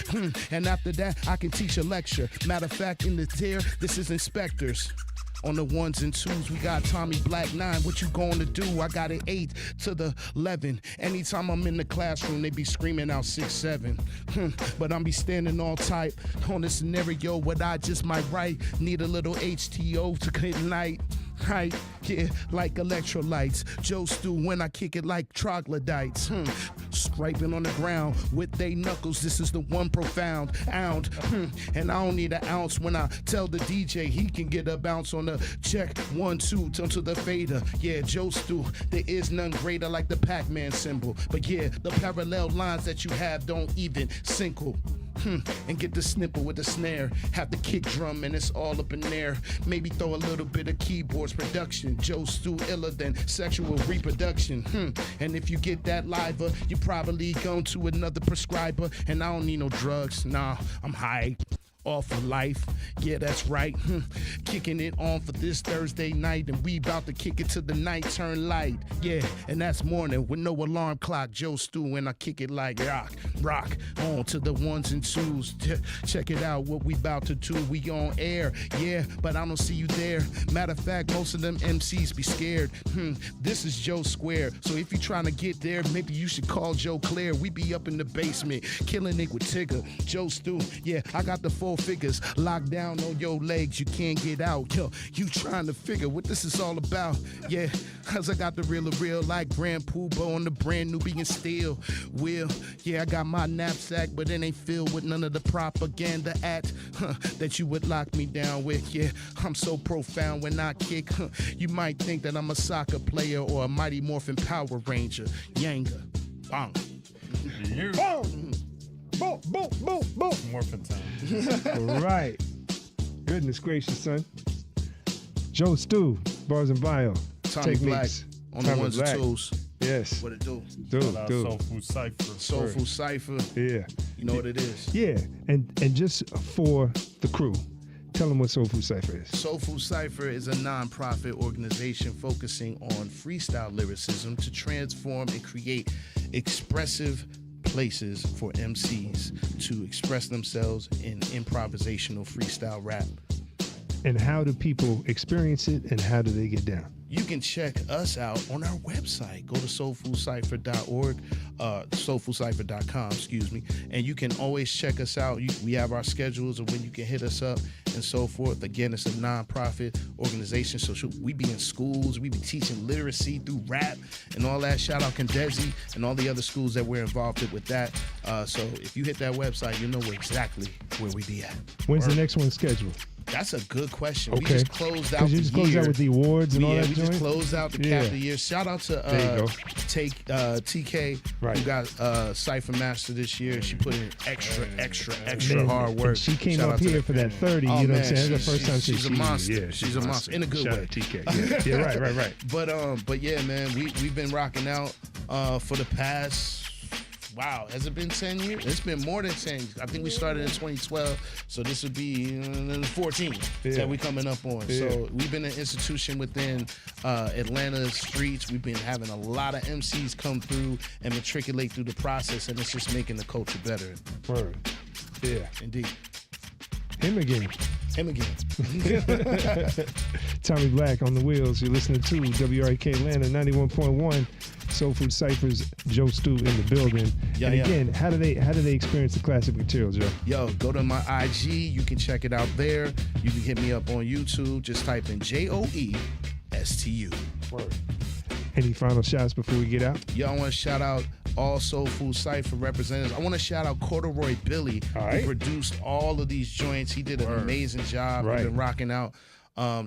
And after that, I can teach a lecture. Matter of fact, in the tier, this is inspectors. On the 1s and 2s, we got Tommy Black 9. What you gonna do? I got an 8 to the 11. Anytime I'm in the classroom, they be screaming out 6, 7. But I'm be standing all tight on this scenario. What I just might write. Need a little HTO to ignite. Right, yeah, like electrolytes. Joe Stu when I kick it like troglodytes. Scraping on the ground with they knuckles. This is the one profound ound. And I don't need an ounce when I tell the DJ he can get a bounce on the check. 1, 2, turn to the fader. Yeah, Joe Stu, there is none greater like the Pac-Man symbol. But yeah, the parallel lines that you have don't even syncle. And get the snipper with the snare. Have the kick drum and it's all up in there. Maybe throw a little bit of keyboards production. Joe Stu iller than sexual reproduction. And if you get that liver, you probably gone to another prescriber. And I don't need no drugs. Nah, I'm high. all for life. Yeah, that's right. Kicking it on for this Thursday night, and we about to kick it to the night turn light. Yeah, and that's morning with no alarm clock. Joe Stu, and I kick it like rock on to the ones and twos. Check it out, what we about to do. We on air, yeah, but I don't see you there. Matter of fact, most of them MCs be scared. This is Joe Square, so if you trying to get there, maybe you should call Joe Claire. We be up in the basement, killing it with Tigger. Joe Stu, yeah, I got the 4 figures locked down on your legs, you can't get out. Yo, you trying to figure what this is all about. Yeah, cause I got the real of real, like Grand Poobah on the brand Nubian steel wheel. Yeah, I got my knapsack, but it ain't filled with none of the propaganda that you would lock me down with. Yeah, I'm so profound when I kick. You might think that I'm a soccer player or a Mighty Morphin Power Ranger. Yanga, bang. Boom! Boom, boom, boom, boom. Morphin time. All right. Goodness gracious, son. Joe Stu, bars and bio. Tommy Techniques. Black on the ones and twos. Yes. What it do? Soul Food Cypher. Soul Food Cypher. Yeah. You know what it is. Yeah, and just for the crew, tell them what Soul Food Cypher is. Soul Food Cypher is a non-profit organization focusing on freestyle lyricism to transform and create expressive places for MCs to express themselves in improvisational freestyle rap. And how do people experience it, and how do they get down? You can check us out on our website. Go to soulfoodcypher.org, soulfoodcypher.com, excuse me. And you can always check us out. We have our schedules of when you can hit us up and so forth. Again, it's a nonprofit organization, so we be in schools. We be teaching literacy through rap and all that. Shout out Condesi and all the other schools that we're involved with that. So if you hit that website, you'll know exactly where we be at. When's the next one scheduled? That's a good question. Okay. We just closed out the year. You just closed out with the awards and all that we joint? just closed out the cap of the year. Shout out to TK, who got Cypher Master this year. She put in extra hard work. She came Shout up out to here that. for that 30, Oh, you know man, what I'm saying? That's the first time she's a monster. Yeah, she's a monster in a good Shout way. out TK. Yeah, right. But yeah, man, we've been rocking out for the past. Wow, has it been 10 years? It's been more than 10. I think we started in 2012, so this would be 14 that we coming up on. Yeah. So we've been an institution within Atlanta's streets. We've been having a lot of MCs come through and matriculate through the process, and it's just making the culture better. Word. Yeah. Indeed. Him again. Tommy Black on the wheels. You're listening to WRK Atlanta 91.1. Soul Food Cyphers, Joe Stu in the building. Again, how do they experience the classic material, Joe? Yo, go to my IG. You can check it out there. You can hit me up on YouTube. Just type in JOESTU. Word. Any final shots before we get out? Yo, I want to shout out all Soul Food Cypher representatives. I want to shout out Corduroy Billy, who produced all of these joints. He did an amazing job. We've been rocking out.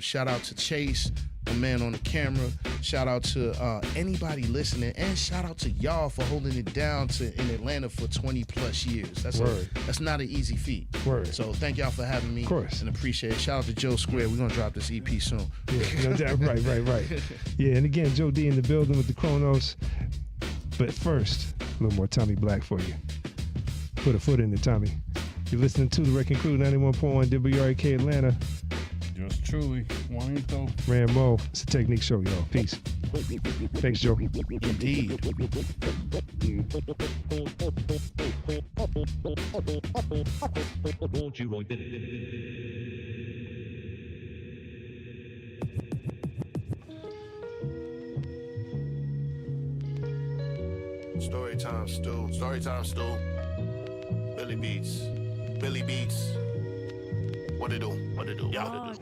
Shout out to Chase, the man on the camera. Shout out to anybody listening, and shout out to y'all for holding it down in Atlanta for 20 plus years. That's not an easy feat. Word. So thank y'all for having me. Of course. And appreciate it. Shout out to Joe Square. We're gonna drop this EP soon. Yeah, no doubt. Right. Yeah, and again, Joe.D in the building with the Chronos. But first, a little more Tommy Black for you. Put a foot in it, Tommy. You're listening to the Wrekcing Crew 91.1 WRK Atlanta. Yours truly, Juanito. Rambo. It's a technique show, y'all. Peace. Thanks, Joe. Indeed. Storytime Stu. Billy Beats. What it do? Yeah.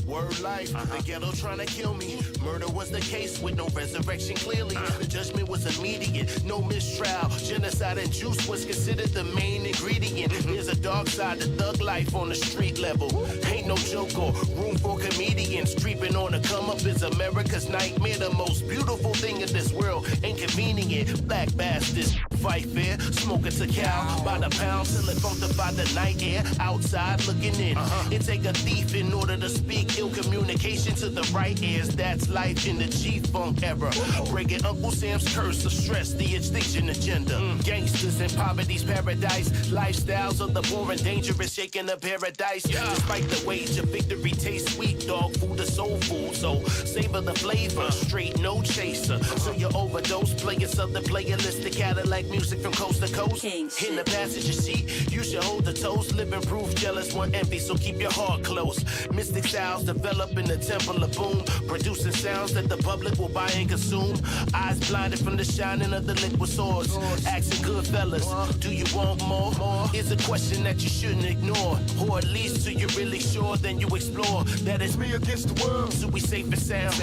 Word life, the ghetto trying to kill me. Murder was the case with no resurrection clearly. The judgment was immediate, no mistrial. Genocide and juice was considered the main ingredient. There's a dark side to thug life on the street level. Ain't no joke or room for comedians. Creeping on the come up is America's nightmare. The most beautiful thing in this world, inconvenient. Black bastards fight fair. Smoking to cow by the pound till it funkified the night air. Outside looking in. It take a thief in order to speak ill communication to the right ears. That's life in the G-Funk era. Breaking Uncle Sam's curse of stress, the extinction agenda. Gangsters in poverty's paradise. Lifestyles of the poor and dangerous, shaking the paradise. Despite the wage of victory tastes sweet, dog food is soul food. So savor the flavor, straight no chaser. So you overdose, play your southern playlist, the Cadillac music from coast to coast. In the passenger seat, you should hold the toast. Living proof, jealous, one envy, so keep your heart close. Mystic styles develop in the temple of boom, producing sounds that the public will buy and consume. Eyes blinded from the shining of the liquid source. Asking good fellas, do you want more? It's a question that you shouldn't ignore, or at least till you're really sure, then you explore. That it's me against the world, so we safe and sound.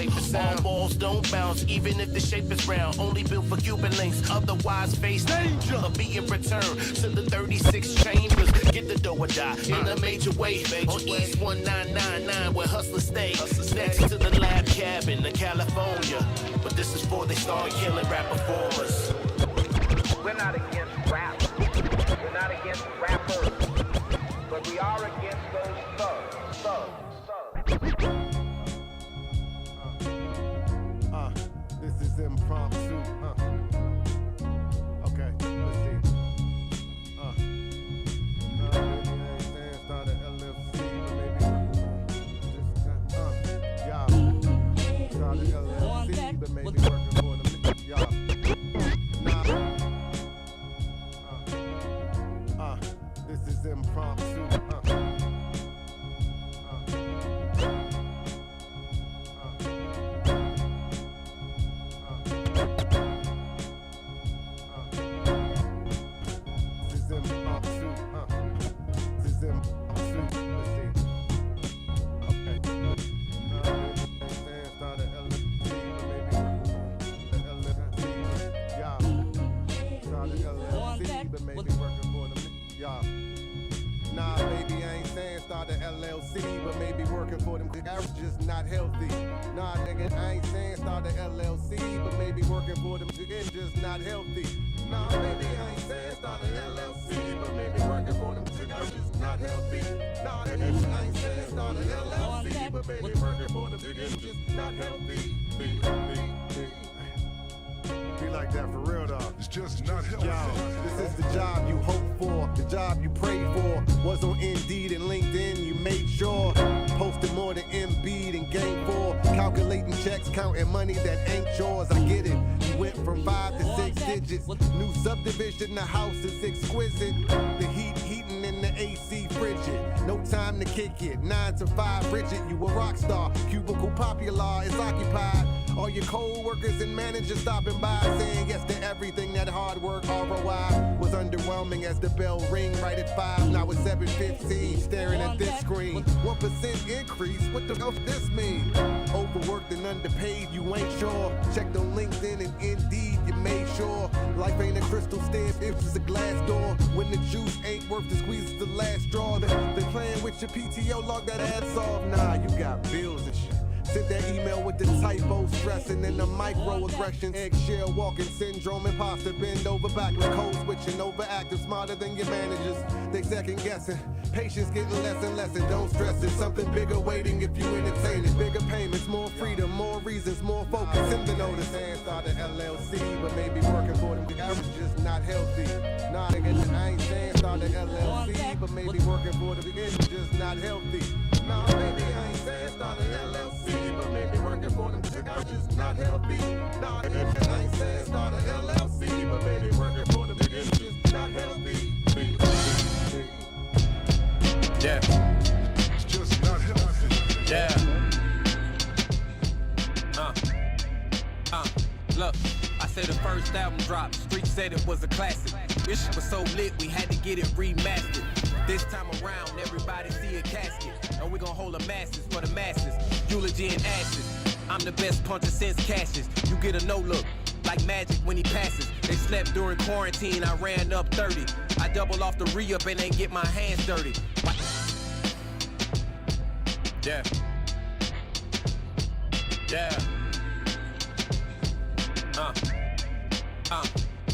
All balls don't bounce, even if the shape is round. Only built for Cuban links, otherwise face danger of being returned to the 36 chambers. Get the dough or die in a major way on East 1999 where hustlers stay. Next to the lab cabin in California, but this is before they start killing rap performers. We're not against rap. We're not against rappers, but we are against those thugs. This is impromptu. Okay, let's see. Started LFC, but maybe just started LFC, but maybe working for them. Y'all. This is impromptu. LLC, but maybe working for them. Average just not healthy. Nah, nigga, I ain't saying start a LLC, but maybe working for them. Again, just not healthy. Nah, baby, I ain't saying start a LLC, but maybe working for them. Average just not healthy. Nah, nigga, I ain't saying start a LLC, but maybe working for them. Again, just not healthy. Be like that for real, though. It's just not healthy. Yo, this is the job you hope for, the job you prayed for. Was on Indeed and LinkedIn, you made sure. Posted more than Embiid and Game 4. Calculating checks, counting money that ain't yours. I get it. You went from 5 to 6 digits. New subdivision, the house is exquisite. The heat heating in the AC frigid. No time to kick it. 9 to 5 rigid. You a rock star. Cubicle popular is occupied. All your co-workers and managers stopping by, saying yes to everything. That hard work ROI was underwhelming as the bell ring right at 5. Now it's 7:15, staring at this screen. 1% increase, what the hell this mean? Overworked and underpaid, you ain't sure. Checked on LinkedIn and Indeed, you made sure. Life ain't a crystal stamp, it was a glass door. When the juice ain't worth the squeeze, it's the last straw. They playing with your PTO, log that ass off. Nah, you got bills and shit. Sent that email with the typo stressing and the microaggressions. Eggshell walking syndrome, imposter bend over backwards, code switching, overactive, smarter than your managers. They second guessing, patience getting less and less, and don't stress it. Something bigger waiting if you entertain it. Bigger payments, more freedom, more reasons, more focus. In the notice, saying start a LLC, but maybe working for them. The average just not healthy. Nah, nigga, I ain't saying start a LLC, but maybe working for them. It's just not healthy. Nah, baby, I ain't saying start a LLC. But maybe working for them I'm just not healthy. Nah, I ain't saying start a LLC, but maybe working for them it's just not healthy. Yeah, it's just not healthy. Yeah. Look, I said the first album dropped. Streets said it was a classic. This shit was so lit, we had to get it remastered. This time around, everybody see a casket. And we gon' hold the masses for the masses. Eulogy and ashes. I'm the best puncher since Cassius. You get a no look, like Magic when he passes. They slept during quarantine, I ran up 30. I double off the re-up and ain't get my hands dirty. Yeah. Yeah.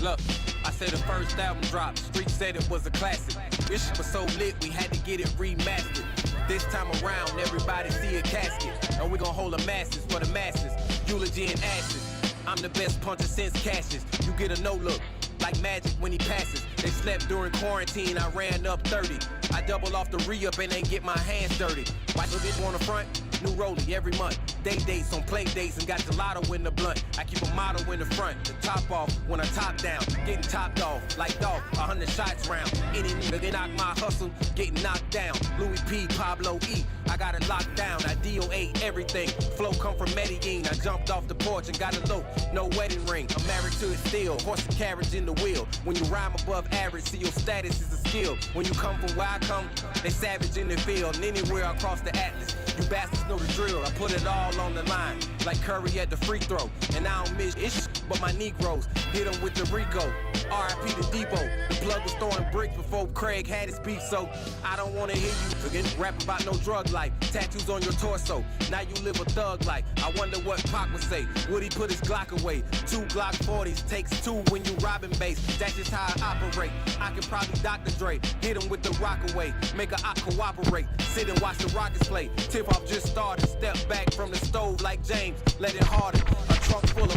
Look, I say the first album dropped, Street said it was a classic. This shit was so lit, we had to get it remastered. This time around, everybody see a casket. And we gon' hold the masses for the masses. Eulogy and ashes. I'm the best puncher since Cassius. You get a no look, like Magic when he passes. They slept during quarantine, I ran up 30. I double off the re-up and ain't get my hands dirty. Why look it on the front? New rollie every month. Day dates on play dates and got gelato in the blunt. I keep a motto in the front, the top off when I top down. Getting topped off like dog, 100 shots round. Any nigga that knock my hustle, getting knocked down. Louis P, Pablo E, I got it locked down. I DOA everything. Flow come from Medellin. I jumped off the porch and got a low, no wedding ring. I'm married to it still, horse and carriage in the wheel. When you rhyme above average, see your status is a skill. When you come from where I come, they savage in the field. And anywhere across the atlas, you bastards know the drill. I put it all on the line, like Curry at the free throw. And I don't miss ish, but my Negroes hit them with the Rico. R.I.P. to Depot. The plug was throwing bricks before Craig had his beat, so I don't wanna hear you again rap about no drug life. Tattoos on your torso, now you live a thug life. I wonder what Pac would say. Would he put his Glock away? 2 Glock 40s takes 2 when you robbing base. That's just how I operate. I could probably Dr. Dre, hit him with the rock away, make a op cooperate. Sit and watch the Rockets play. Tip off just started. Step back from the stove like James. Let it harden. A trunk full of.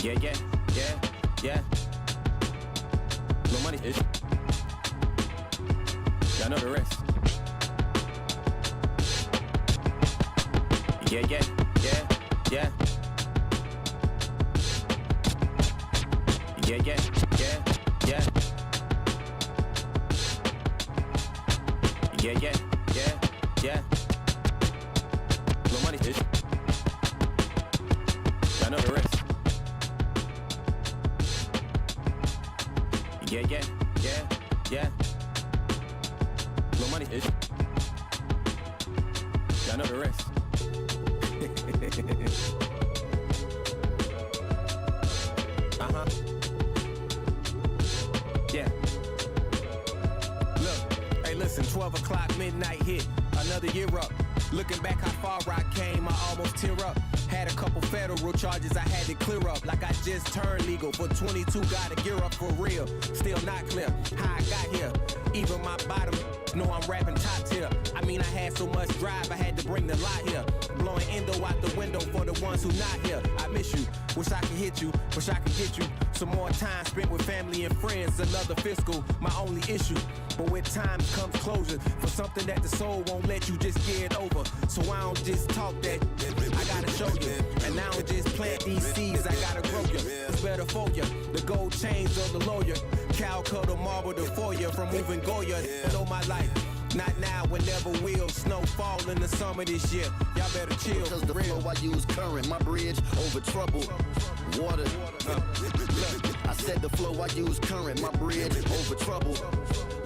Yeah, yeah, yeah, yeah. No money, ish. Y'all know the rest. Yeah, yeah, yeah, yeah. Yeah, yeah, yeah, yeah. Yeah, yeah, yeah, yeah. No money, ish. Y'all know the rest. Yeah, yeah, yeah, yeah. No money, ish. Y'all know the rest. Uh-huh. Yeah. Look, hey listen, 12 o'clock midnight hit. Another year up. Looking back how far I came, I almost tear up. Had a couple federal charges I had to clear up. Like I just turned legal, for 22 gotta gear up for real. Still not clear how I got here. Even my bottom know I'm rapping top tier. I mean I had so much drive I had to bring the lot here. Blowing endo out the window for the ones who not here. I miss you, wish I could hit you, wish I could get you. Some more time spent with family and friends. Another fiscal, my only issue. But with time comes closure for something that the soul won't let you just get over. So I don't just talk that, I gotta show you. And I don't just plant these seeds, I gotta grow you. It's better for you, the gold chains of the lawyer. Calcutta marble the foyer from moving Goya. And all my life, not now, whenever will. Snow fall in the summer this year. Y'all better chill. Because the flow I use current, my bridge over trouble. Water. I said the flow I use current, my bridge over trouble.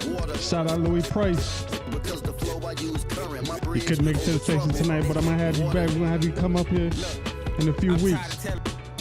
Water. Shout out Luey Price. Because the flow I use current, my You bridge. couldn't make it to the station tonight, but I'm gonna have you back. We're gonna have you come up here in a few weeks.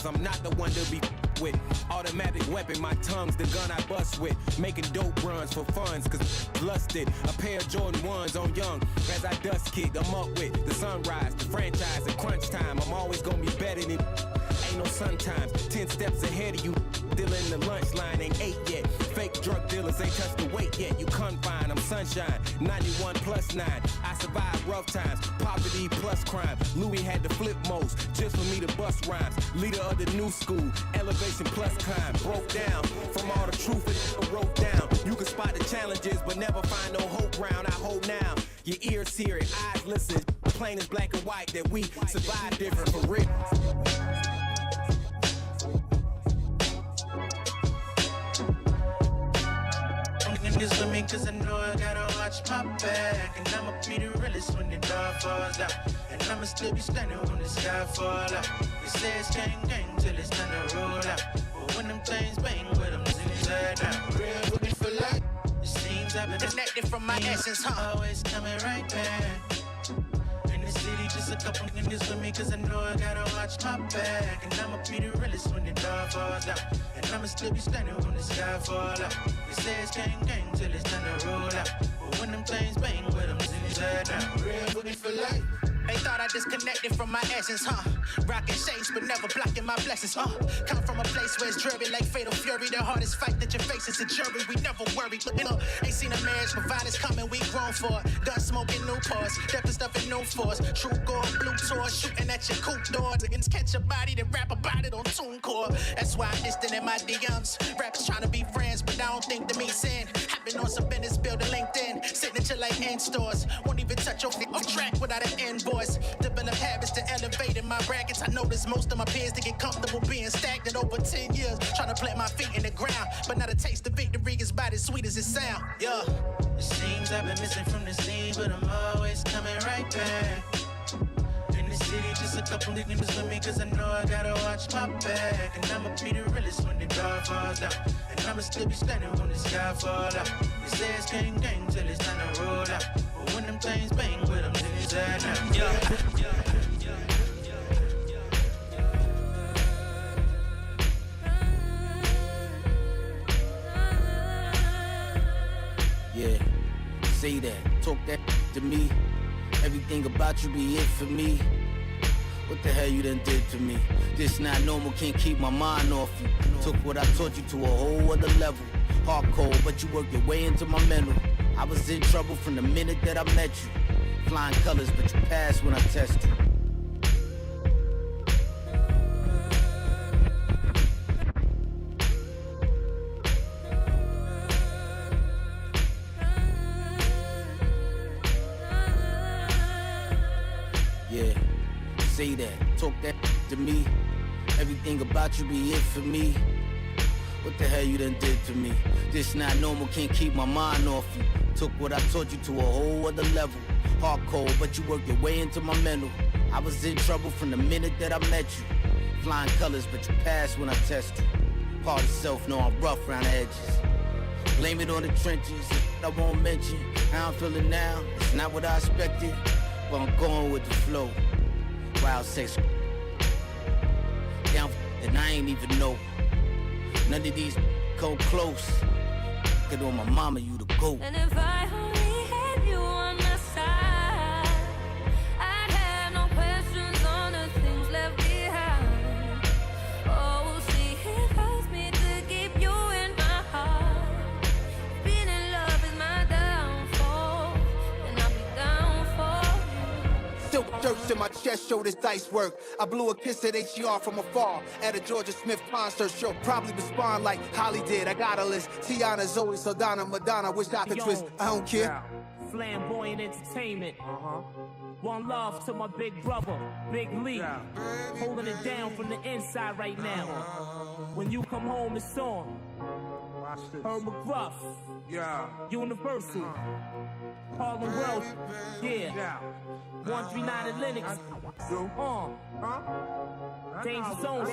I'm not the one to be with. Automatic weapon, my tongue's the gun I bust with. Making dope runs for funds, cause lusted. A pair of Jordan 1s on young. As I dust kick, I'm up with the sunrise, the franchise, and crunch time. I'm always gonna be better than ain't no sometimes. 10 steps ahead of you. Still in the lunch line, ain't 8 yet. Fake drug dealers ain't touched the weight yet. You confined, I'm sunshine. 91 plus 9. I survived rough times. Poverty plus crime. Louis had to flip most just for me to bust rhymes. Leader of the new school. Elevation plus climb. Broke down from all the truth it wrote down. You can spot the challenges, but never find no hope round. I hold now. Your ears hear it, eyes listen. Plain as black and white that we survive different for real. Niggas with me cause I know I gotta watch my back. And I'ma be the realest when the dog falls out. And I'ma still be standing when the sky fall out. They say it's gang gang till it's time to roll out. But when them things bang with them inside out. Real looking for life. It seems I've been connected from my essence, huh? Always coming right back. In the city, just a couple niggas with me cause I know I gotta watch my back. And I'ma be the realest when the dog falls out. And I'ma still be standing when the sky fall out. They say it's gang gang till it's time to roll out. But when them things bang with them inside out. Real looking for life. They thought I disconnected from my essence, huh? Rocking shades, but never blocking my blessings. Come from a place where it's dreary like fatal fury. The hardest fight that you face is a jury. We never worry. Look, ain't seen a marriage, but violence coming. We grown for it. Gun smoking Newports, death and stuff in new force. True gold, blue tour, shooting at your coupe door. Niggas catch a body, then rap about it on TuneCore. That's why I'm distant in my DMs. Rappers trying to be friends, but I don't think to me sin. I've been on some business building LinkedIn, signature like in stores. Won't even touch your track without an invoice. Develop habits to elevate in my brackets. I notice most of my peers to get comfortable being stagnant over 10 years. Trying to plant my feet in the ground, but not a taste of victory is about as sweet as it sound. Yeah. It seems I've been missing from the scene, but I'm always coming right back. In the city, just a couple niggas with me, cause I know I gotta watch my back. And I'ma be the realest when the dog falls down. And I'ma still be standing when the sky fall out. They say it's gang gang till it's time to roll out. But when them things bang with them, then it's at now. Yeah, say that, talk that to me. Everything about you be it for me. What the hell you done did to me? This not normal, can't keep my mind off you. Took what I taught you to a whole other level. Hardcore, but you worked your way into my mental. I was in trouble from the minute that I met you. Flying colors, but you passed when I test you. Yeah, say that, talk that to me. Everything about you be it for me. What the hell you done did to me? This not normal, can't keep my mind off you. Took what I taught you to a whole other level. Hardcore, but you worked your way into my mental. I was in trouble from the minute that I met you. Flying colors, but you passed when I test you. Part of self, know I'm rough around the edges. Blame it on the trenches, I won't mention. How I'm feeling now, it's not what I expected. But I'm going with the flow. Wild sex. Down and I ain't even know. None of these come close. Get on my mama, you the GOAT. And if I only had you on my side, I'd have no questions on the things left behind. Oh, see, it hurts me to keep you in my heart. Being in love is my downfall, and I'll be down for you. Silk jerks in my chest show this dice work. I blew a kiss at HGR from afar. At a Georgia Smith concert, she'll probably respond like Holly did. I got a list. Tiana, Zoe, Saldana, Madonna. Wish I could twist. I don't care. Flamboyant entertainment. One love to my big brother, Big Lee. Holding it down from the inside right now. When you come home, it's on. Herb McGruff. Universal. Harlem World. Yeah. 139 in Lennox. Danger Zone.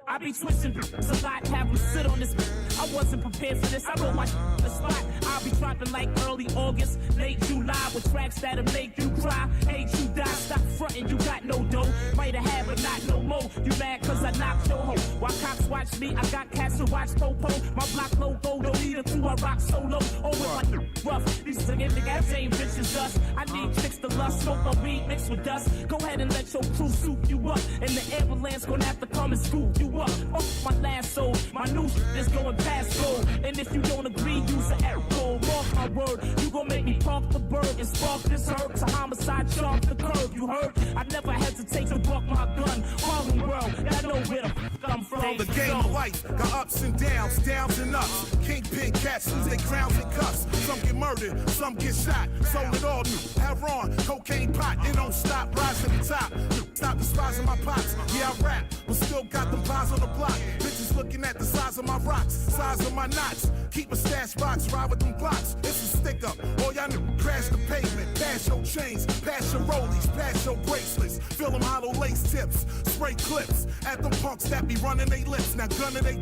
I be twisting a lot, have them sit on this. I wasn't prepared for this. I wrote my the spot. I'll be dropping like early August, late July with tracks that'll make you cry. Hate you die, stop frontin', you got no dough. Might have had, but not no more. You mad cause I knocked your hoe. While cops watch me, I got cats to watch Popo. My block logo don't need a two, I rock solo. Oh, with my rough. These niggas ain't rich as us. I need chicks to lust, smoke my weed mixed with dust. Go ahead and let your crew soup you up. And the ambulance gonna have to come and scoop you up. Off my last soul, my new is going past gold. And if you don't agree, use an arrow. Mark my word, you gon' make me pump the bird and spark this herb to homicide, jump the curve. You heard? I never hesitate to buck my gun. Harlem World, I know where the fuck I'm from. The game of life got ups and downs and ups. Kingpin cats lose their crowns and cuffs. Some get murdered, some get shot. Sold it all new. Heroin, cocaine pot, it don't stop. Rise to the top. Stop despising my pops. Yeah, I rap, but still got them pies on the block. Bitches looking at the size of my rocks, size of my knots. Keep a stash box, ride with them blocks. It's a stick up. All y'all know, crash the pavement. Pass your chains, pass your rollies, pass your bracelets. Fill them hollow lace tips, spray clips. At them punks that be running they lips. Now gun of they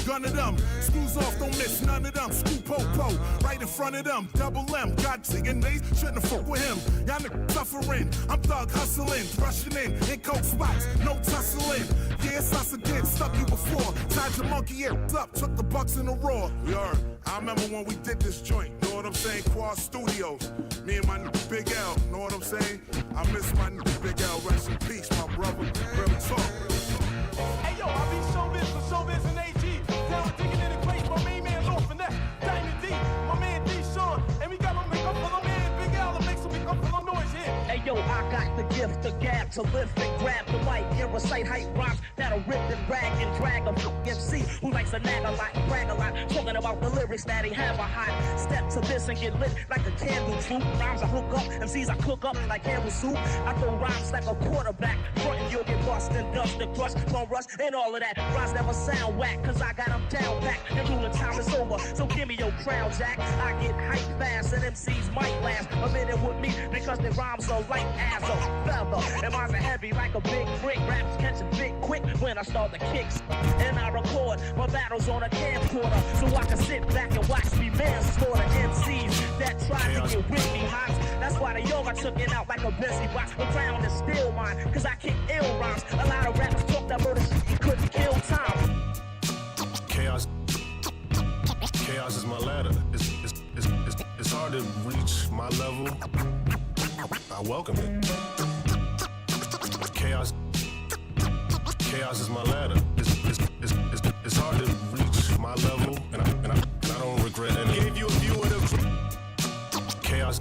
gun of them. Screws off, don't miss none of them. Screw po-po, right in front of them. Double M, God singing they shouldn't have fuck with him. Y'all niggas suffering, I'm thug hustling, rushing in coke spots, no tussling. Yeah, it's us again, stuck you before. Had your monkey ass up, took the bucks in the raw. You heard? I remember when we did this joint, know what I'm saying? Quad Studios. Me and my nigga Big L, know what I'm saying? I miss my nigga Big L, rest in peace, my brother. Real talk. Hey yo, I be showbiz for showbiz and AG. Down digging in the crates, my main man Lord Finesse, Diamond D, my man D Sean, and we got my make up for my man Big L to make some make up for my noise here. Hey yo, I got the gift to gab, to lift and grab the mic and recite hype rhymes that'll rip and brag and drag a MC who likes to nag a lot, brag a lot, talking about the lyrics that he have a hot step to this and get lit like a candle too. Rhymes I hook up, MCs I cook up like Campbell soup. I throw rhymes like a quarterback, front and you'll get bust and dust and crush, gon' rush and all of that. Rhymes never sound whack, cause I got them down back. The ruling time is over, so give me your crown, Jack. I get hype fast and MCs might last a minute with me because their rhymes are light as a feather. And mines are heavy like a big brick. Raps catch a big quick when I start the kicks. And I record my battles on a camcorder so I can sit back and watch me manslaughter MCs that try to get with me hot. That's why the yoga took it out like a busy box. The crown is still mine, cause I kick ill rhymes. A lot of rappers talk that murder shit, you couldn't kill time. Chaos is my ladder. It's hard to reach my level. I welcome it. Chaos is my ladder. It's hard to reach my level, and I don't regret any. Gave you a view of the chaos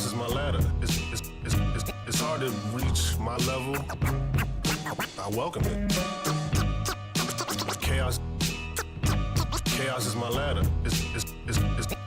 is my ladder. It's hard to reach my level. I welcome it. Chaos is my ladder.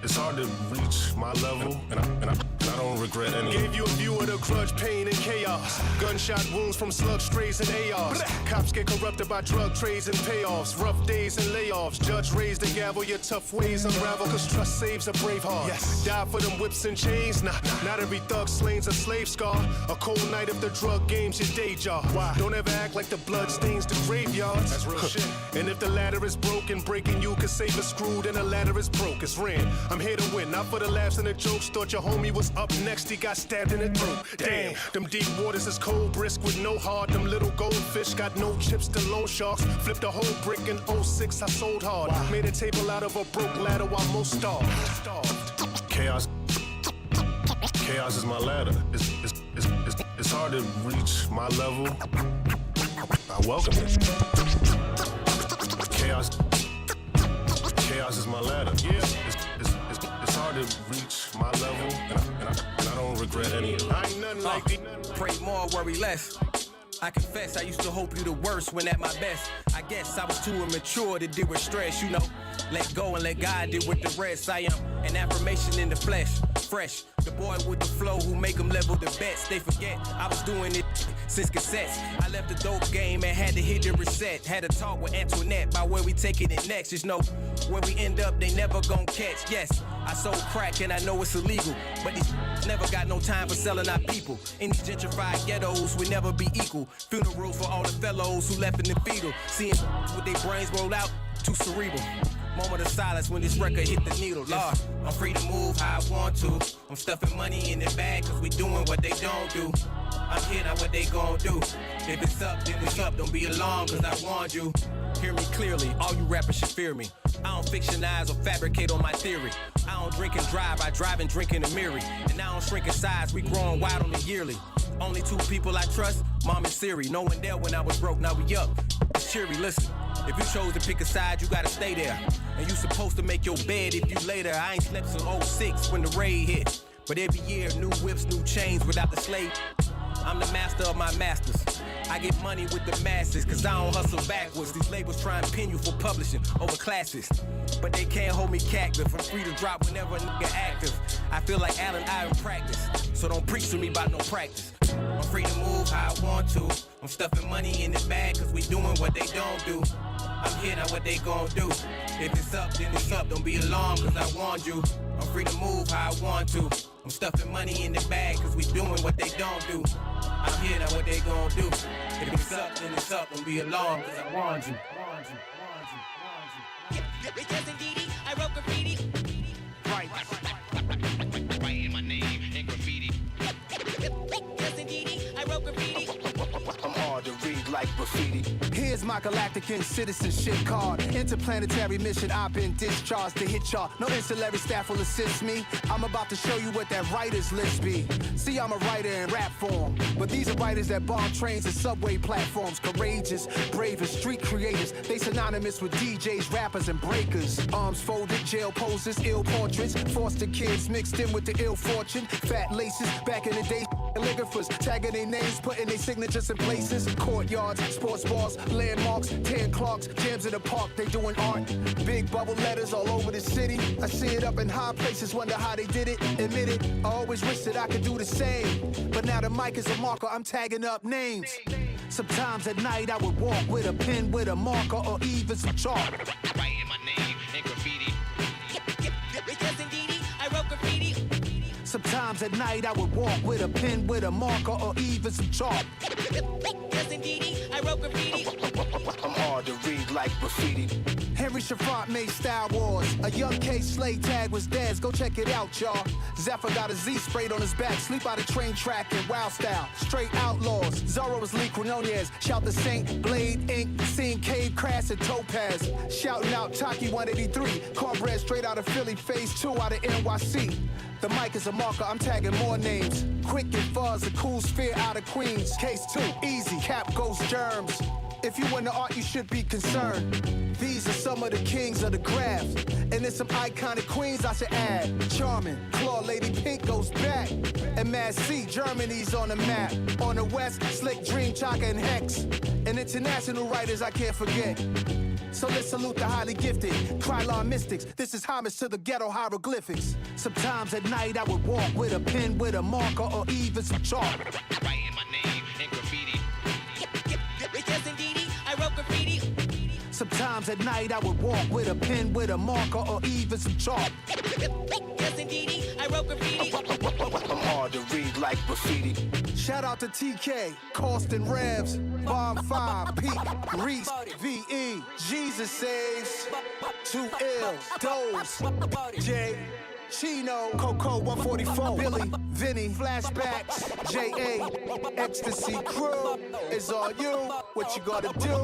It's hard to reach my level, and I don't regret any. Gave you a view of the grudge, pain, and chaos. Gunshot wounds from slug strays and ARs. Cops get corrupted by drug trades and payoffs. Rough days and layoffs. Judge raised the gavel, your tough ways unravel, cause trust saves a brave heart. Yes. Die for them whips and chains. Nah, not every thug slaying's a slave scar. A cold night if the drug game's your day job. Why? Don't ever act like the blood stains the graveyards. That's real shit. And if the ladder is broken, breaking you could save a screw, then the ladder is broke. It's ran. I'm here to win, not for the laughs and the jokes. Thought your homie was up next, he got stabbed in the throat. Damn, them deep waters is cold brisk with no heart. Them little goldfish got no chips to loan sharks. Flipped a whole brick in 06, I sold hard. Wow. Made a table out of a broke ladder while most starved. Chaos is my ladder. It's hard to reach my level. I welcome it. Chaos is my ladder. Yeah, it's hard to reach my level, and I don't regret any of it. I ain't nothing like these. Pray more, worry less. I confess, I used to hope you the worst when at my best. I guess I was too immature to deal with stress, you know. Let go and let God deal with the rest. I am an affirmation in the flesh, fresh. The boy with the flow who make them level the bets. They forget I was doing it since cassettes. I left the dope game and had to hit the reset. Had a talk with Antoinette about where we taking it next. Just know where we end up, they never gon' catch. Yes, I sold crack and I know it's illegal, but these never got no time for selling our people. In these gentrified ghettos, we never be equal. Funerals for all the fellows who left in the fetal. Seeing with their brains rolled out, too cerebral. Moment of silence when this record hit the needle. Lord, I'm free to move how I want to. I'm stuffing money in the bag cause we doing what they don't do. I'm here now, what they gon' do. If it's up, then it's up. Don't be alarmed cause I warned you. Hear me clearly, all you rappers should fear me. I don't fictionize or fabricate on my theory. I don't drink and drive, I drive and drink in the mirror. And I don't shrink in size, we growing wide on the yearly. Only two people I trust, Mom and Siri. No one there when I was broke, now we up. It's cheery, listen. If you chose to pick a side, you gotta stay there. And you supposed to make your bed if you lay there. I ain't slept since 06 when the raid hit. But every year, new whips, new chains without the slave. I'm the master of my masters. I get money with the masses, cause I don't hustle backwards. These labels try and pin you for publishing over classes. But they can't hold me captive. I'm free to drop whenever a nigga active. I feel like Allen Iron practice, so don't preach to me about no practice. I'm free to move how I want to. I'm stuffing money in the bag cause we doing what they don't do. I'm here now, what they gon' do. If it's up, then it's up. Don't be alarmed cause I warned you. I'm free to move how I want to. I'm stuffing money in the bag cause we doing what they don't do. I'm here now, what they gon' do. If it's up, then it's up. Don't be alarmed cause I warned you. Yes, indeed, I wrote graffiti. Right. Writing my name in graffiti. Yes, indeed, I wrote graffiti. I'm hard to read like graffiti. Here's my galactic and citizenship card. Interplanetary mission, I've been discharged to hit y'all. No ancillary staff will assist me. I'm about to show you what that writer's list be. See, I'm a writer in rap form, but these are writers that bomb trains and subway platforms. Courageous, brave, and street creators. They synonymous with DJs, rappers, and breakers. Arms folded, jail poses, ill portraits. Foster kids mixed in with the ill fortune. Fat laces, back in the day, calligraphers tagging their names, putting their signatures in places. Courtyards, sports bars, landmarks, 10 clocks, jams in the park, they doing art. Big bubble letters all over the city. I see it up in high places, wonder how they did it. Admit it, I always wish that I could do the same. But now the mic is a marker, I'm tagging up names. Sometimes at night I would walk with a pen, with a marker, or even some chalk. Writing my name in graffiti. Yes, indeedy, I wrote graffiti. Sometimes at night I would walk with a pen, with a marker, or even some chalk. Yes, indeedy, I wrote graffiti. I'm hard to read like graffiti. Henry Shavant made Star Wars. A young K Slay tag was Dad's. Go check it out, y'all. Zephyr got a Z sprayed on his back. Sleep out a train track in wild style. Straight outlaws. Zorro was Lee Quinonez. Shout the Saint, Blade, Ink, Seen Cave, Crass, and Topaz. Shouting out Taki 183. Cornbread straight out of Philly. Phase 2 out of NYC. The mic is a marker, I'm tagging more names. Quick and Fuzz, a cool sphere out of Queens. Case 2, easy, Cap Ghost Germs. If you into art, you should be concerned. These are some of the kings of the graphs. And there's some iconic queens I should add. Charming, Claw, Lady Pink goes back. And Mad C, Germany's on the map. On the west, Slick, Dream, Chaka, and Hex. And international writers I can't forget. So let's salute the highly gifted Krylon mystics. This is homage to the ghetto hieroglyphics. Sometimes at night I would walk with a pen, with a marker, or even some chalk. Writing my name in graffiti. Yes, indeedy, I wrote graffiti. Sometimes at night I would walk with a pen, with a marker, or even some chalk. Yes, indeedy, I wrote graffiti. I'm hard to read like graffiti. Shout out to TK, Costin Revs, Bomb 5, Pete, Reese, VE, Jesus Saves, 2 Ill, Doze, J, Chino, Coco 144, Billy, Vinny, Flashbacks, J.A., Ecstasy Crew, it's all you, what you gotta do?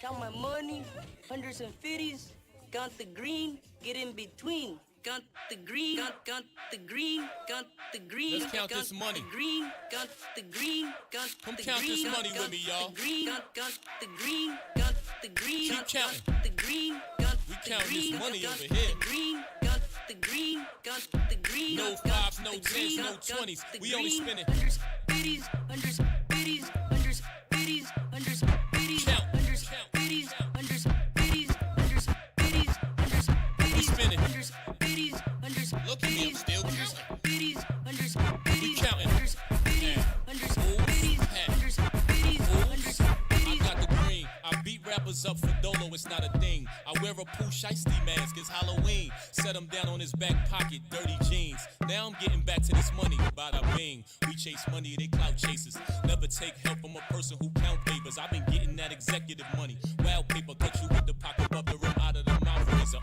Count my money, hundreds and fifties, count the green, get in between. Count the green, count the green, count the green. Let's count this money. Green, count the green, count Come the count green. this money with me, y'all. Green, count the green, count the green. Keep counting. The green, count We the count green. this money count over here. The green, count the green, count the green. No fives, no tens, no 20s. We only spinning. Hundreds, fifties, hundreds, fifties, hundreds, fifties, hundreds, fifties, Count. hundreds, fifties, hundreds, fifties, hundreds, fifties, hundreds, We fifties, spinning. hundreds, fifties, hundreds, Look at me, I'm still counting. fifties, hundreds, We fifties, counting. hundreds, fifties, hundreds, fifties, hundreds, fifties, hundreds, I got the green. I beat rappers up for Dolo, it's not a thing. I wear a Pooh Shiesty mask, it's Halloween. Set him down on his back pocket, dirty jeans. Now I'm getting back to this money, bada bing. We chase money, they clout chasers. Never take help from a person who count papers. I've been getting that executive money. Wild paper, cut you with the pocket above the rim, out of the mouth razor.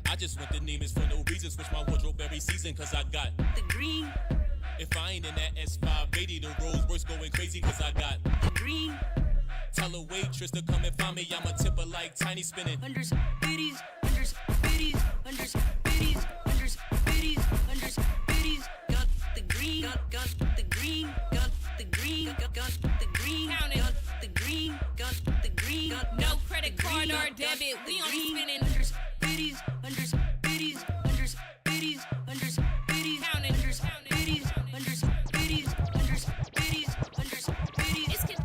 I just went to Neiman's for no reason. Switch my wardrobe every season, cause I got the green. If I ain't in that S580, the Rolls Royce going crazy, cause I got the green. Tell a waitress to come and find me, I'm a tipper like Tiny Spinning. Hundreds, fifties, hundreds, fifties, hundreds, fifties, hundreds, fifties, hundreds, fifties. Got the green, got the green, got the green, got the green, Count it. got the green, got the green. No credit card or debit. We only spending hundreds, fifties, hundreds, fifties, hundreds, fifties, hundreds, fifties. Count it. Hundreds, fifties, hundreds, fifties, hundreds, fifties, hundreds, fifties. It's good.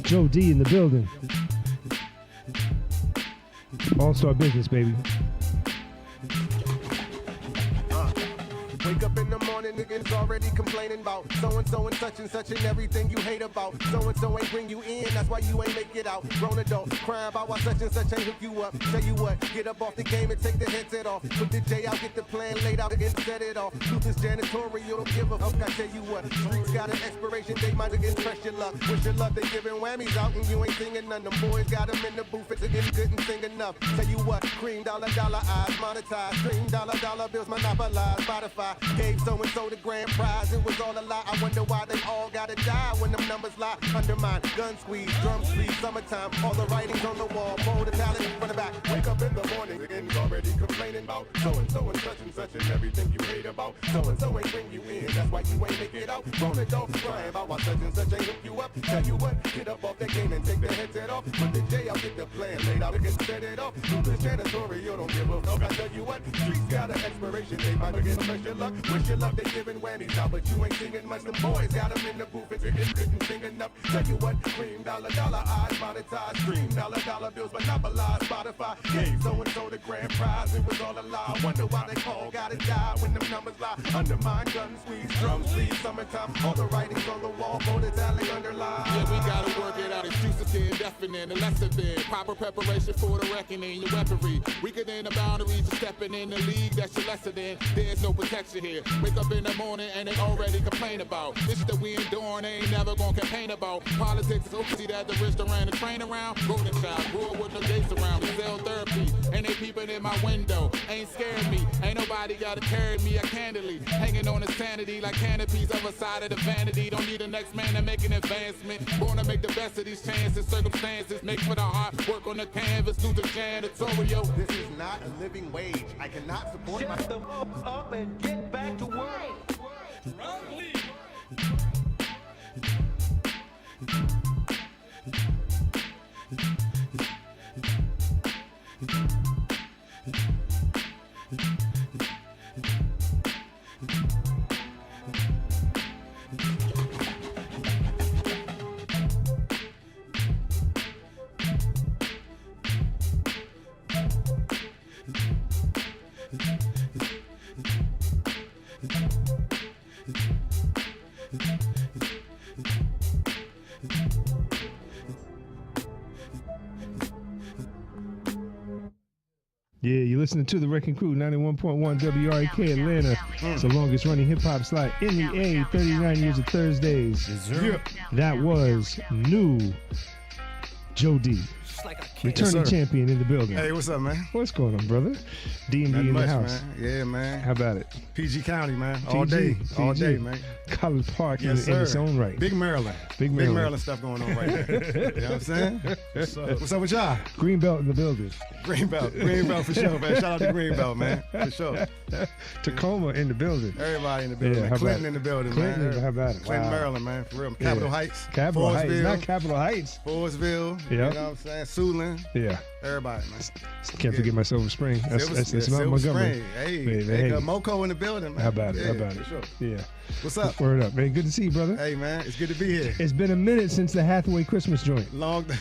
Joe.D in the building. All-star business, baby. Wake up in the morning, niggas already complaining about so-and-so and such and everything you hate about. So-and-so ain't bring you in, that's why you ain't make it out. Grown adult, crying about why such and such ain't hook you up. Tell you what, get up off the game and take the headset off. Put the J out, get the plan laid out and set it off. Do this janitorial, don't give a fuck, I tell you what. Streets got an expiration date, might against press your luck. Wish your luck, they giving whammies out and you ain't singing none. Them boys got them in the booth, it's again couldn't sing enough. Tell you what, cream dollar eyes, monetize. Stream dollar bills, monopolize. Spotify gave so-and-so the grand prize. It was all a lie, I wonder why they all gotta die when them numbers lie. Undermine, gun squeeze, drum squeeze, summertime. All the writings on the wall, mold the talent from the back. Wake up in the morning, niggas already complaining about so-and-so and such and everything you hate about. So-and-so ain't bring you in, that's why you ain't make it out. Grown adults crying about why such and such ain't hook you up. Tell you what, get up off that game and take the headset off. Put the J out, get the plan laid out and get set it off. Do this janitorial, don't give a fuck. I tell you what, streets got an expiration date, might again press your luck. Wish your luck, they giving whammies out, but you ain't singing much. Them boys got them in the booth, and niggas couldn't sing enough. Tell you what, cream dollar eyes, monetize. Stream dollar bills, monopolize. Spotify gave so-and-so the grand prize. It was all a lie. Wonder why they all gotta die when them numbers lie. Undermine, gun squeeze, drum sleeve, summertime. All the writings on the wall, vote italic underline. Yeah, we gotta work it out. Excuses to indefinite, the lesson then. Proper preparation for the reckoning, your weaponry. Weaker than the boundaries of stepping in the league, that's your lesson then. There's no protection here. Wake up in the morning and they already complain about. This is that we enduring, they ain't never gonna campaign about. Politics is see that the rich ran the train around. Golden child, grew up with no gates around. Cell therapy, and they peeping in my window. Ain't scared me, ain't nobody gotta carry me. I candidly hanging on the sanity like canopies other side of the vanity. Don't need the next man to make an advancement. Born to make the best of these chances, circumstances. Make for the hard work on the canvas, do the janitorial. This is not a living wage. I cannot support my... Shut the fuck up and get back to work. Yeah, you're listening to the Wrekcing Crew, 91.1 WREK Atlanta. It's the longest running hip hop slot in the A, 39 years of Thursdays. That was new Joe.D. Returning champion in the building. Hey, what's up, man? What's going on, brother? D&D in the house. Man. Yeah, man. How about it? PG County, man. PG, All day. PG. All day, man. College Park in its own right. Big Maryland. Big Maryland stuff going on right there. You know what I'm saying? What's up with y'all? Greenbelt in the building. Greenbelt for sure, man. Shout out to Greenbelt, man. For sure. Tacoma in the building. Everybody in the building. Yeah, Clinton in the building, Clinton, man. How about it? Clinton, Wow. Maryland, man. For real. Capitol Heights. Capitol Heights. Not Capitol Heights. Forestville. Yep. You know what I'm saying? Suitland. Yeah. Everybody, man. Can't forget my Silver Spring. That's not Silver Montgomery. Spring. Hey, Baby, they got Moco in the building, man. How about it? Yeah, How about for it? Sure. Yeah. What's up? Word up, man. Good to see you, brother. Hey, man. It's good to be here. It's been a minute since the Hathaway Christmas joint. Long time,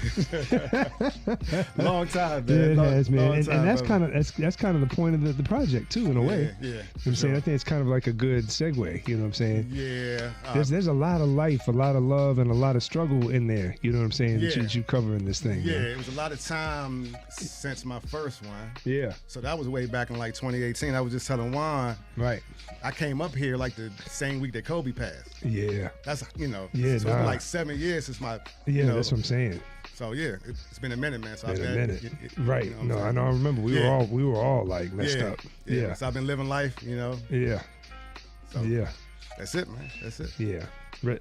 man. Yeah, it has, man. And time, that's brother. kind of the point of the project too, in a way. Yeah. You know what I'm saying? I think it's kind of like a good segue. You know what I'm saying? Yeah. There's a lot of life, a lot of love, and a lot of struggle in there. You know what I'm saying? Yeah. That you cover in this thing. Yeah, man. it was a lot of time since my first one. Yeah. So that was way back in like 2018. I was just telling Juan. Right. I came up here like the same week that Kobe passed. Yeah. That's, Yeah, so it's been nah. like 7 years since my, Yeah, that's what I'm saying. So yeah, it's been a minute, man. So Been I've a been, minute. Right. you know what I'm No, saying? I know. I remember we were all like messed up. Yeah. So I've been living life, you know. Yeah. So Yeah. That's it, man. That's it. Yeah.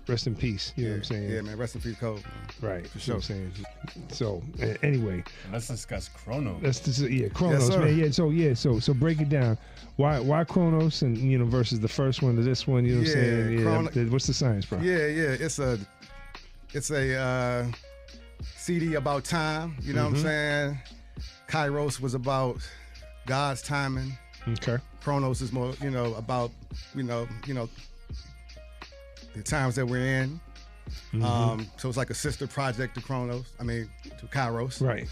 Rest in peace. You know what I'm saying? Yeah, man. Rest in peace, Kobe. Man. Right. For You know sure. what I'm saying? So anyway. Let's discuss Chronos. Chronos, Yes, sir. man. So break it down. Why Chronos and versus the first one to this one, you know what I'm saying? Yeah. What's the science, bro? Yeah. It's a CD about time, you know what I'm saying? Kairos was about God's timing. Okay. Chronos is more, about, the times that we're in. So it's like a sister project to Kairos. Right.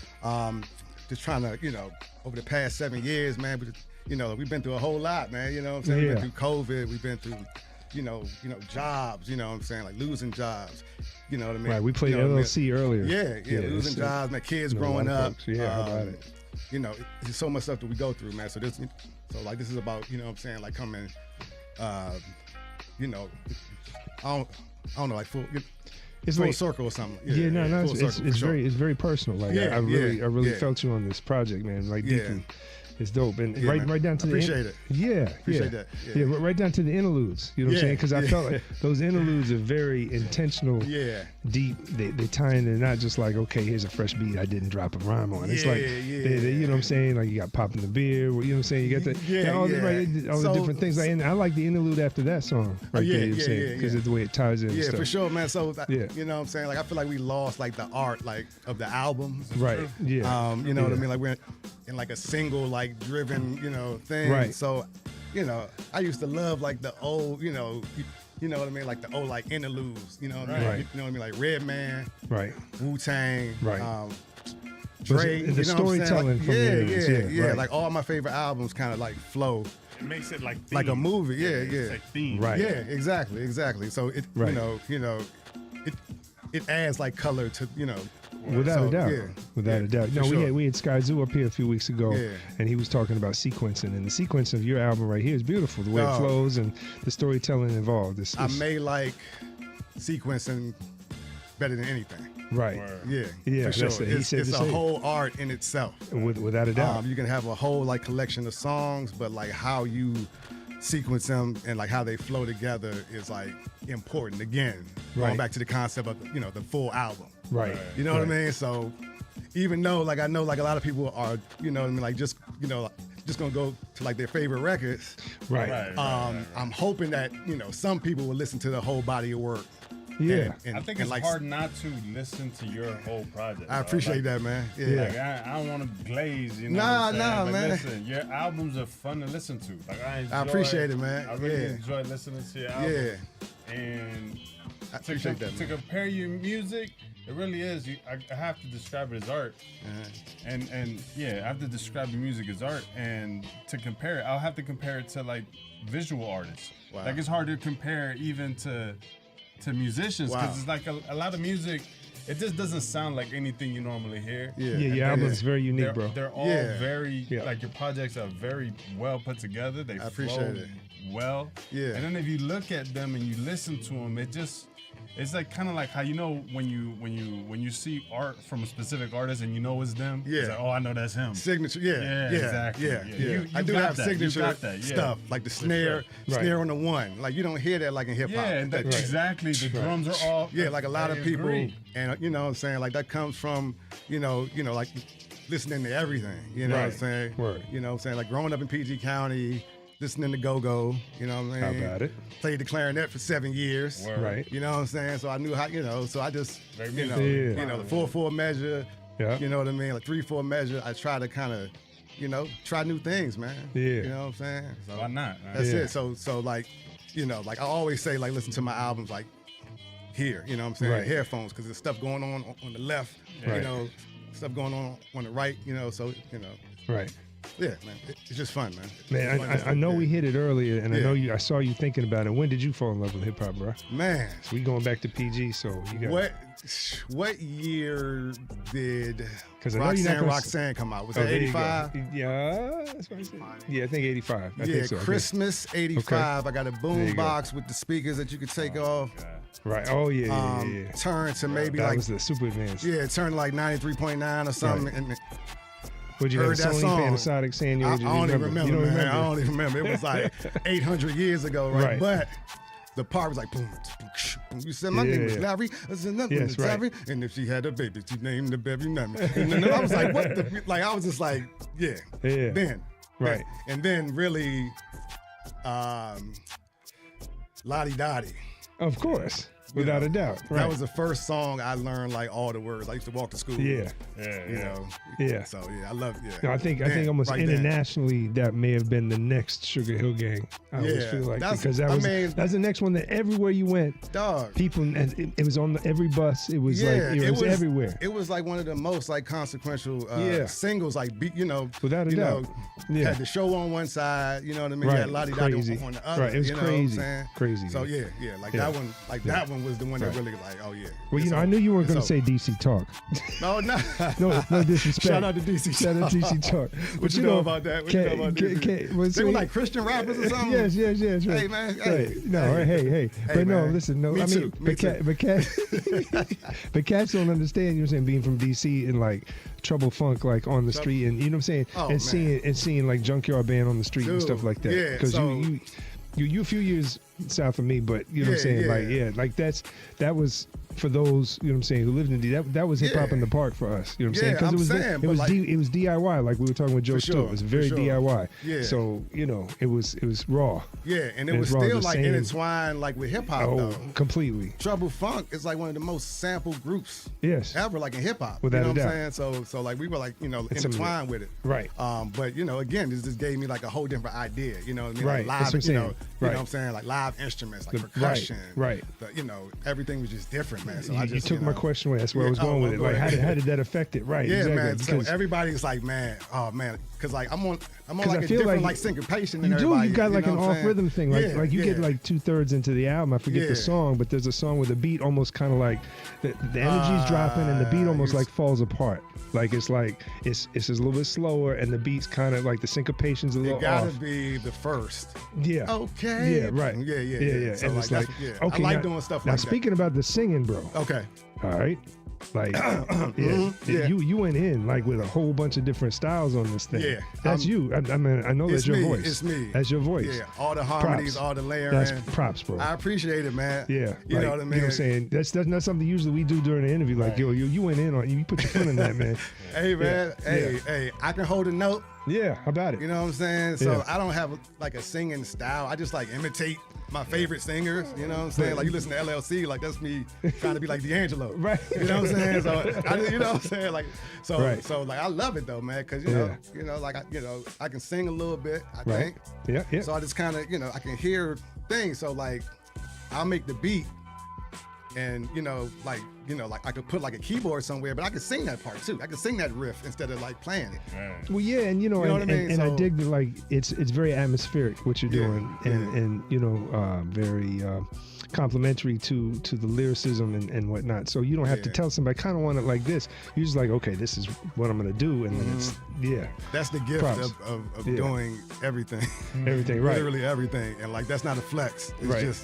Just trying to, over the past 7 years, man, you know, we've been through a whole lot, man. You know what I'm saying? Yeah. We've been through COVID. We've been through, you know, jobs. You know what I'm saying? Like losing jobs. You know what I mean? Right, we played you know what I LLC earlier. Yeah, losing jobs, man. Kids you know, a lot growing of up. folks. Yeah, how about it? You know, there's so much stuff that we go through, man. So this is about, you know what I'm saying, like coming, you know, I don't know, like It's full like, circle or something. No, full circle, it's for sure. very personal. Like I really felt you on this project, man. Like deeply. It's dope, and Yeah, man. right down to I appreciate it. Appreciate that. Yeah, right down to the interludes. You know what I'm saying? Because I felt like those interludes are very intentional, deep. They tie in. They're not just like, okay, here's a fresh beat I didn't drop a rhyme on. It's like, they, you know what I'm saying? Like you got popping the beer. You know what I'm saying? You got all the different things. Like, and I like the interlude after that song. Right there, you know what I'm saying? Because of the way it ties in. Yeah, and stuff. for sure, man. So you know what I'm saying? Like I feel like we lost like the art like of the album. Right. Yeah. You know what I mean? Like we're in like a single like driven, you know, thing. Right. So, you know, I used to love like the old, you know what I mean? Like the old like interludes, you know what I mean? Right. You know what I mean? Like Redman, right. Wu-Tang, Right. Dre, The you know storytelling what I'm from saying? the interludes, Right. Like all my favorite albums kind of like flow. It makes it like Like a movie, It's like theme. Right. Yeah, exactly. So it, Right. you know, it adds like color to, you know. Without a doubt. Yeah. Without a doubt. for No, sure. we had Sky Zoo up here a few weeks ago, Yeah. and he was talking about sequencing, and the sequence of your album right here is beautiful. The way it Oh. flows and the storytelling involved. I may like sequencing better than anything. Right. Yeah. Yeah, For sure. that's it. He It's said a the same. whole art in itself. Without a doubt. You can have a whole like collection of songs, but like how you sequence them and like how they flow together is like important. Again, going Right. back to the concept of the full album. Right. You know what I Right. mean? So even though like I know like a lot of people are, you know what I mean, like just gonna go to like their favorite records. Right. I'm hoping that, you know, some people will listen to the whole body of work. Yeah. I think and it's like, hard not to listen to your whole project. I appreciate that, man. Yeah. Like, I don't want to glaze, you know. Nah, what I'm saying? nah, But man. Listen, your albums are fun to listen to. Like I appreciate it, man. I really Yeah. enjoy listening to your album. Yeah. And I appreciate that, to man. compare your music, it really is. I have to describe it as art. And yeah, I have to describe your music as art. And to compare it, I'll have to compare it to like visual artists. Wow. Like it's hard to compare even to musicians because Wow. it's like a lot of music. It just doesn't sound like anything you normally hear. Yeah. Yeah, your album's very unique, bro. They're all very like your projects are very well put together. They appreciate flow it. well. Yeah. And then if you look at them and you listen to them, it's like kind of like how you know when you see art from a specific artist and you know it's them. Yeah. It's like, oh, I know that's him. Signature, yeah, exactly. yeah. You I do got have that. You signature got that, yeah. stuff like the For snare, sure. snare on the one. Like you don't hear that like in hip hop. Yeah, exactly. The drums are all. Yeah, like a lot I of people, agree. and you know what I'm saying, like that comes from, you know, like listening to everything. You know what I'm Right. saying? Word. You know what I'm saying? Like growing up in PG County, listening to go-go. You know what I mean? How about it? Played the clarinet for 7 years. Word. Right. You know what I'm saying? So I knew how, you know, so I just, Very you know, musical. you know, the 4/4 measure. Yeah. You know what I mean? Like 3/4 measure. I try to kind of, you know, try new things, man. Yeah. You know what I'm saying? So Why not? Man? that's Yeah. it. So like, you know, like I always say, like listen to my albums like here. You know what I'm saying? Right. Headphones, because there's stuff going on the left. Right. You know, stuff going on the right. You know, so you know, Right. yeah, man, it's just fun, man. Man, It's fun. I know we hit it earlier, and I Yeah. know I saw you thinking about it. When did you fall in love with hip hop, bro? Man, So we going back to PG, so you got what year did 'Cause I know you're not gonna Roxanne come out? Was Oh, it there you go. 85? Yeah, that's what I said. Yeah, I think 85. I Yeah, think so. I think. Christmas 85. I got a There boom you go. box with the speakers that you could take off. Right. Oh yeah. Turn to maybe That like was the super advanced. yeah, turn to like 93.9 or something. Right. And Would you have heard a that Sony song. Panasonic saying you? I Would you don't even remember, You don't man. remember? I don't even remember. It was like 800 years ago, right? Right. But the part was like boom, boom, boom. You said my name was Yeah. Larry. I said nothing Yes, was right. Larry. And if she had a baby, she named the baby Nami. And then I was like, what the? Like I was just like, yeah. Yeah. Then, Right. And then really, Lottie Dottie. Of course. Without a doubt. Right. That was the first song I learned like all the words. I used to walk to school. Yeah. You know. Yeah. So yeah, I love it. Yeah. No, I think almost right then. internationally that may have been the next Sugar Hill Gang. I always feel like because that's the next one that everywhere you went, dog. People, and it was on every bus. It was it was everywhere. It was like one of the most like consequential singles. Like you know, without a doubt. Had the show on one side. You know what I mean? Right. You had Lottie Dottie on the other. Right. It was you know crazy. What I'm saying? Crazy. So yeah. Like that one. Like that one was the one that really like. Oh yeah. Well, you know, I knew you weren't going to say DC Talk. No, no. no disrespect. Shout out to DC. Shout out to DC Talk. What you know about that? What you know about DC? They were like Christian rappers or something. Yes. Right. Hey man. Right. No. Hey. But no, listen. No. Me I mean, too. but cats don't understand. You know what I'm saying? Being from DC and like Trouble Funk, like on the street, and you know what I'm saying, and seeing like Junkyard Band on the street and stuff like that. Yeah. Because you a few years south of me, but you know what I'm saying? Like that was for those, you know what I'm saying, who lived in D. That was hip hop in the park for us. You know what I'm saying? Because it was DIY, like we were talking with Joe Stewart. It was very DIY. Yeah. So, you know, it was raw. Yeah, and it was still like intertwined like with hip hop though. Completely. Trouble Funk is like one of the most sampled groups ever, like in hip hop. Without you know a what doubt. I'm saying? So like we were like, you know, intertwined with it. Right. But you know, again, this just gave me like a whole different idea. You know what I mean? Right. Like live, That's what you know, I'm saying. you know what I'm saying? Like live instruments, like percussion. Right. You know, everything was just different, man. So you took my question away. That's where I was going with it. Like, how did that affect it? Right. Yeah, exactly. man. Because so everybody's like, man, oh man, because like I'm on like I a feel different like syncopation than you do. everybody. You got like know an what I'm off saying? rhythm thing. Like you get like 2/3 into the album. I forget the song, but there's a song where the beat almost kind of like the energy's dropping and the beat almost like falls apart. Like it's just a little bit slower and the beat's kind of like the syncopation's a little off. It gotta be the first. Yeah. Okay. Yeah. Right. Yeah. So and like it's like I like doing stuff like that. Now speaking about the singing, bro. Okay. All right. Like, you went in like with a whole bunch of different styles on this thing. Yeah, that's you. I mean, I know that's your voice. It's me. That's your voice. Yeah, all the harmonies, Props. all the layering. That's props, bro. I appreciate it, man. Yeah, you know what I mean. You know what I'm saying? That's not something usually we do during the interview. Like, yo, you went in on you put your foot in that, man. Hey, man. Hey, I can hold a note. Yeah, how about it? You know what I'm saying? So I don't have like a singing style. I just like imitate my favorite singers. You know what I'm saying? Like you listen to LLC, like that's me trying to be like D'Angelo. Right. You know what I'm saying? So you know what I'm saying? Like so like I love it though, man, because you know like I can sing a little bit. I think. Yeah. So I just kind of I can hear things. So like I'll make the beat. And like I could put like a keyboard somewhere, but I could sing that part too. I could sing that riff instead of like playing it. Right. Well, yeah, and what I mean? And I dig that like it's very atmospheric what you're doing, and very complimentary to the lyricism and whatnot. So you don't have to tell somebody, I kind of want it like this. You're just like, okay, this is what I'm gonna do, and then it's That's the gift of doing everything. Everything, right? Literally everything, and like that's not a flex. It's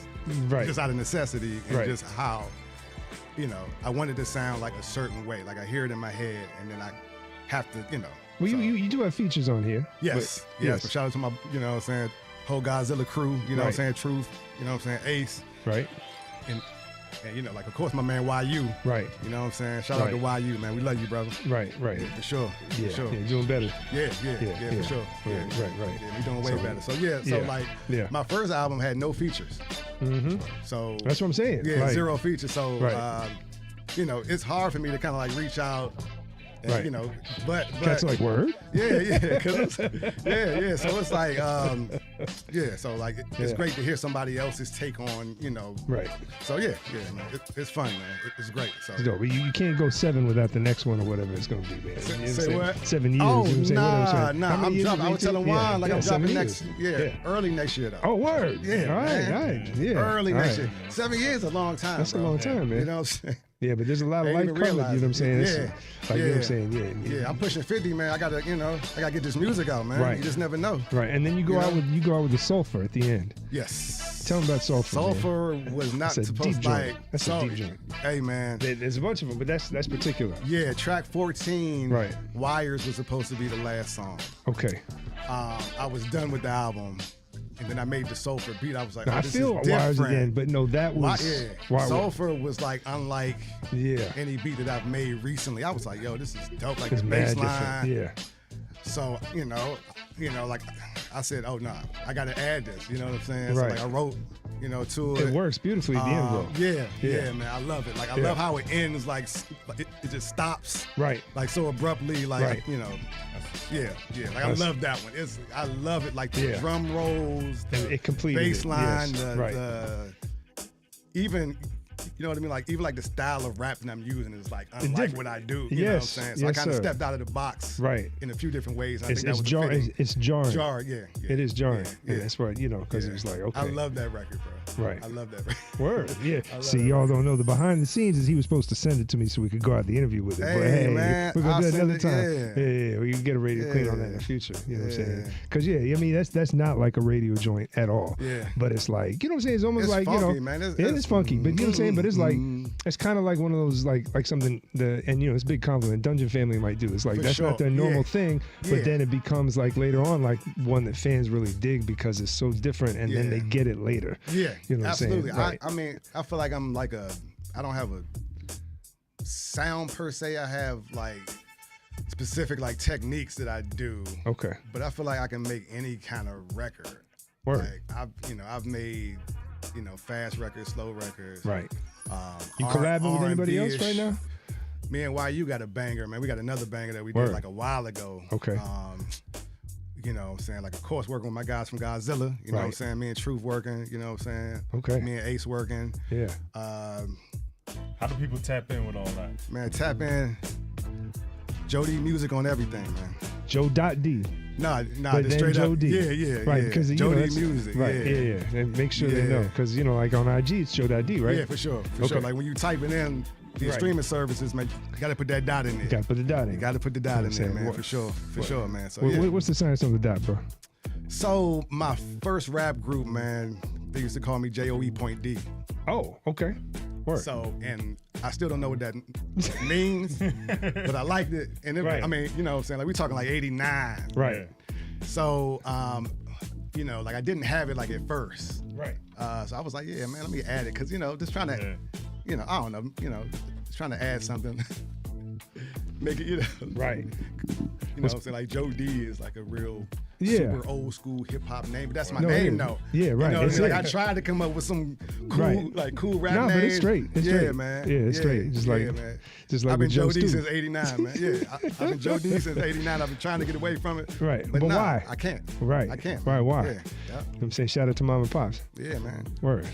just out of necessity and just how. I wanted to sound like a certain way. Like I hear it in my head, and then I have to, Well, you do have features on here. Yes. But shout out to my, what I'm saying, whole Godzilla crew. You know what I'm saying, Truth. You know what I'm saying, Ace. Right. And like of course my man YU. Right. You know what I'm saying. Shout out to YU, man. We love you, brother. Right. Yeah, for sure. Yeah. For sure. Yeah, doing better. Yeah, for sure. Yeah. Right. Yeah, we doing way better. So my first album had no features. Mm-hmm. So that's what I'm saying. Yeah, zero features. So it's hard for me to kind of like reach out. And, but that's like word. Yeah. So it's like, So like, it's great to hear somebody else's take on, Right. So man, it's fun, man. It's great. So you can't go 7 without the next one or whatever it's gonna be, man. Say what? 7 years. Oh, you know what I'm saying? nah. I'm dropping. I was telling Juan like I'm dropping next. Early next year though. Oh, word. Yeah. All right. Yeah. Early next year. 7 years is a long time. That's a long time, man. You know what I'm saying? Yeah, but there's a lot of life covered, you know what I'm saying? You know what I'm saying? Yeah, I'm pushing 50, man. I gotta get this music out, man. Right. You just never know. Right, and then you go out with the Sulfur at the end. Yes. Tell them about Sulfur. Sulfur was not supposed to like. That's a deep joint. Hey, man. There's a bunch of them, but that's particular. Yeah, track 14. Right. Wires was supposed to be the last song. Okay. I was done with the album. And then I made the Sulfur beat. I was like, I this feel is Wires different. again, but no, that was Sulfur was like unlike any beat that I've made recently. I was like, yo, this is dope. Like it's the mad bass line. different. Yeah. So like I said, oh no, I got to add this. You know what I'm saying? Right. So like I wrote, you know, to It works beautifully at the end, though. Yeah, man. I love it. Like, I love how it ends, like, it just stops. Right. Like, so abruptly, like, Right. you know. Yeah. Like, I love that one. I love it. Like, the drum rolls, the it completed bass it, line, yes, the even, you know what I mean? Like, even like the style of rap that I'm using is like unlike what I do. You know what I'm saying? So I kind of stepped out of the box in a few different ways. I think that was jarring. It's jarring. Yeah. It is jarring. Yeah. And that's what, you know, because it was like, okay. I love that record, bro. Right. I love that record. Word. Yeah. I love See, that y'all don't know the behind the scenes is he was supposed to send it to me so we could go out the interview with it. But Hey, man, we're gonna I'll do it send another it, time. Yeah. We can get a radio clean on that in the future. You know what I'm saying? Because I mean that's not like a radio joint at all. Yeah. But it's like, you know what I'm saying? It's almost It's like, funky, you know, man. it is funky. But you know what I'm saying? But it's like it's kind of like one of those like something and you know, it's a big compliment Dungeon Family might do. It's like For that's sure. not their normal thing, Yeah. but then it becomes like later on like one that fans really dig because it's so different and then they get it later. Yeah, You know what I'm saying? absolutely. Right. I mean, I feel like I'm like I don't have a sound per se. I have like specific like techniques that I do. Okay. But I feel like I can make any kind of record. Word. Like I've made, you know, fast records, slow records. Right. You collabing with anybody else right now? Me and YU got a banger, man. We got another banger that we did Word. like a while ago. Okay. You know what I'm saying? Like, of course, working with my guys from Godzilla. You know what I'm Right. saying? Me and Truth working. You know what I'm saying? Okay. Me and Ace working. Yeah. How do people tap in with all that? Man, tap in. Joe.D music on everything, man. Joe.D. Nah, But the then straight up. Joe.D. Yeah. Right, because Joe.D music. Right, yeah. yeah. And make sure they Yeah. know, because you know, like on IG, it's Joe.D, right? Yeah, for sure. For Okay. sure. Like when you type it in, the Right. streaming services, man, you got to put that dot in there. You gotta put the dot in. You got to put the dot You know in what I'm there, saying? man. What- For sure. For what- sure, man. So, What- yeah. What's the science on the dot, bro? So my first rap group, man, they used to call me JOE.D. Oh, okay. Word. So, and I still don't know what that means, but I liked it. And it, Right. I mean, you know what I'm saying? Like, we talking like 89. Right. So, you know, like I didn't have it like at first. Right. So I was like, yeah, man, let me add it. Cause, you know, just trying to, you know, I don't know, you know, just trying to add something. Make it, you know. Right. You know what I'm saying? Like Joe.D is like a real Yeah. super old school hip hop name, but that's my No, name yeah. though. Yeah, right. You know what I It's mean? Like it. I tried to come up with some cool, Right. like cool rap No, names. but it's straight. It's yeah, straight. man. Yeah, it's straight. Just like- man. just like I've been with Joe Joe.D Stu. since '89, man. Yeah, I've been Joe.D since '89. I've been trying to get away from it. Right. But, nah, why? I can't. Right. I can't. Right, why? Yeah. You know what I'm saying? Shout out to Mom and Pops. Yeah, man. Word.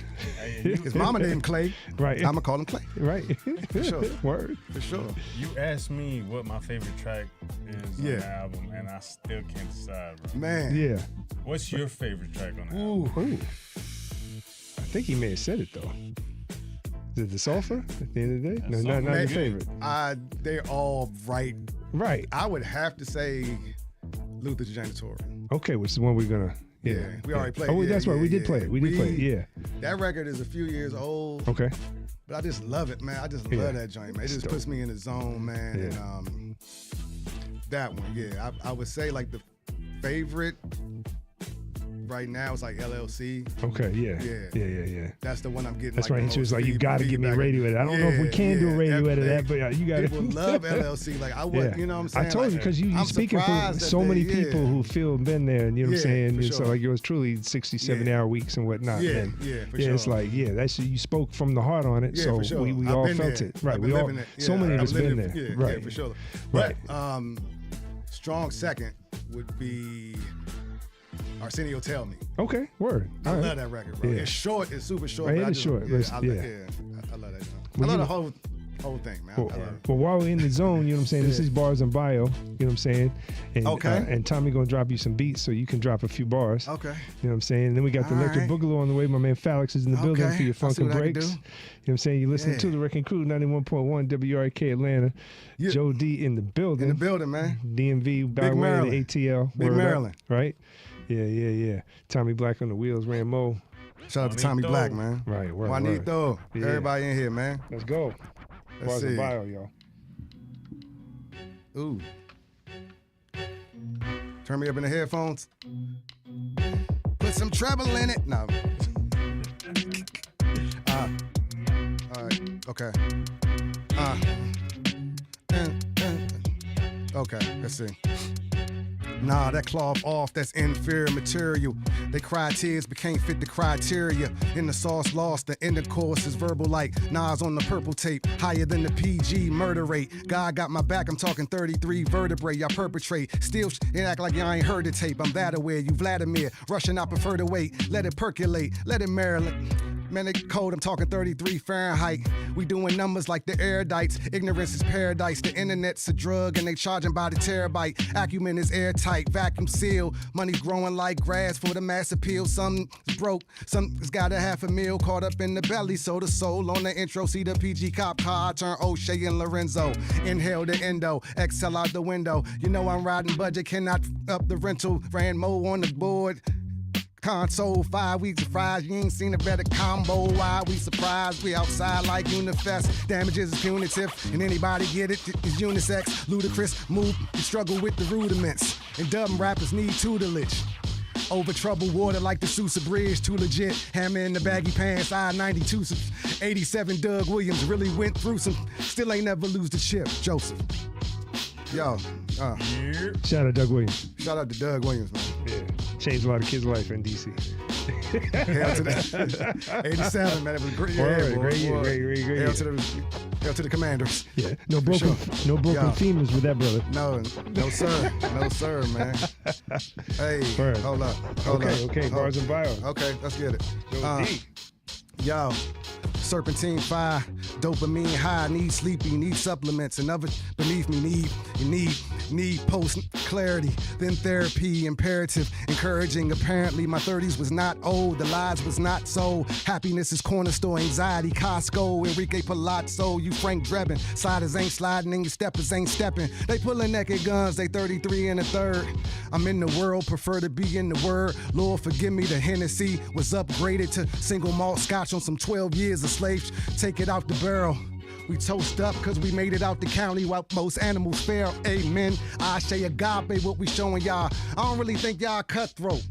His mama named Clay. Right. I'm gonna call him Clay. Right. For sure. Word. For sure. You asked me what my favorite track is Yeah. on the album, and I still can't decide, bro. Man. Yeah. What's your favorite track on the album? Ooh. I think he may have said it though. Is it the sulfur at the end of the day? No, not your favorite. They're all right. Right. I would have to say Luther's Janitorial. Okay, which is the one we're gonna. Yeah. We already played. Oh, yeah, that's right. yeah, We did yeah. play it. We did play it. Yeah. That record is a few years old. Okay. But I just love it, man. I just Yeah. love that joint, man. It just Dope. puts me in the zone, man. Yeah. And that one, yeah. I would say like the favorite right now is like LLC. Okay. Yeah. Yeah. Yeah. That's the one I'm getting. That's like, right. the And she was most like, "You got to give me a feedback. radio edit." I don't know if we can do a radio edit of that, but you got to. People love LLC. Like I would, you know what I'm saying? I told you because you I'm speaking for surprised that so many they- people who feel been there, and you know what I'm Yeah, saying. for And so sure. like yours truly 67-hour weeks and whatnot. Yeah, and yeah, for It's sure. like that's you spoke from the heart on it. Yeah, so for sure. we I've all been felt there. it. Right. I've been We all. living it. So Yeah, many of I've us been lived there. it. Right. Yeah, for sure. Right. But strong second would be Arsenio Tell Me. Okay. Word. I All right. love that record, bro. Yeah. It's short. It's super short. Right, but it I is just, short, Yeah, but it's- I, yeah. I love that. Well, I you love the know- whole thing, man. Well, I love it. well, while we're in the zone, you know what I'm saying? This Yeah. is bars and bio, you know what I'm saying? And, Okay. and Tommy gonna drop you some beats so you can drop a few bars. Okay. You know what I'm saying? And then we got the All Electric right. Boogaloo on the way. My man Felix is in the building Okay. for your I'll funk see and what I can breaks. do. You know what I'm saying? You listen Yeah. to the Wrekcing Crew 91.1 WRK Atlanta. Yeah. Joe.D in the building. In the building, man. DMV, by Big way of Maryland. the ATL. Big Word up, Maryland. right? Yeah. Tommy Black on the wheels, Rambo. Shout out to Tommy Black, man. Right, word. Juanito. Yeah. Everybody in here, man. Let's go. Let's Bars and see. bio, y'all. Ooh. Turn me up in the headphones. Put some treble in it. No. All right. Okay. Okay, let's see. Nah, that cloth off, that's inferior material. They cried tears but can't fit the criteria. In the sauce lost, the intercourse is verbal like Nas on the purple tape. Higher than the PG murder rate. God got my back, I'm talking 33 vertebrae. Y'all perpetrate, still and act like y'all ain't heard the tape. I'm that aware, you Vladimir. Russian, I prefer to wait. Let it percolate, let it marinate. Man, they cold, I'm talking 33 Fahrenheit. We doing numbers like the erudites. Ignorance is paradise. The internet's a drug and they charging by the terabyte. Acumen is airtight, vacuum sealed. Money growing like grass for the mass appeal. Some is broke, some's got a $500,000 caught up in the belly. So the soul on the intro, see the PG cop car. I turn O'Shea and Lorenzo. Inhale the endo, exhale out the window. You know I'm riding budget, cannot up the rental. Ran Mo on the board. Console, 5 weeks of fries, you ain't seen a better combo. Why we surprised? We outside like Unifest. Damages is punitive, and anybody get it? It's unisex, ludicrous, move, you struggle with the rudiments. And dumb rappers need tutelage. Over troubled water like the Sousa Bridge, too legit. Hammer in the baggy pants, I-92. 87 Doug Williams really went through some, still ain't never lose the chip. Joseph. Yo. Shout out Doug Williams. Shout out to Doug Williams, man. Yeah. Changed a lot of kids' life in DC. Hell to the 87, man. It was great. Word, Yeah, great year, great year. Hell to the Commanders. Yeah. No broken femurs with that brother. No sir. No sir, man. Hey, Word. hold up. Okay, bars and bio. Okay, let's get it. Joe.D. Yo, serpentine fire, dopamine high, need sleepy, need supplements, and others beneath me need post clarity, then therapy, imperative, encouraging. Apparently my 30s was not old, the lies was not sold. Happiness is corner store, anxiety, Costco, Enrique Palazzo, you Frank Drebin. Sliders ain't sliding and your steppers ain't stepping. They pulling naked guns, they 33 and a third. I'm in the world, prefer to be in the word. Lord forgive me, the Hennessy was upgraded to single malt scotch on some 12 years of slaves. Take it out the barrel. We toast up cause we made it out the county while most animals fail. Amen. I say agape what we showing y'all. I don't really think y'all cutthroat.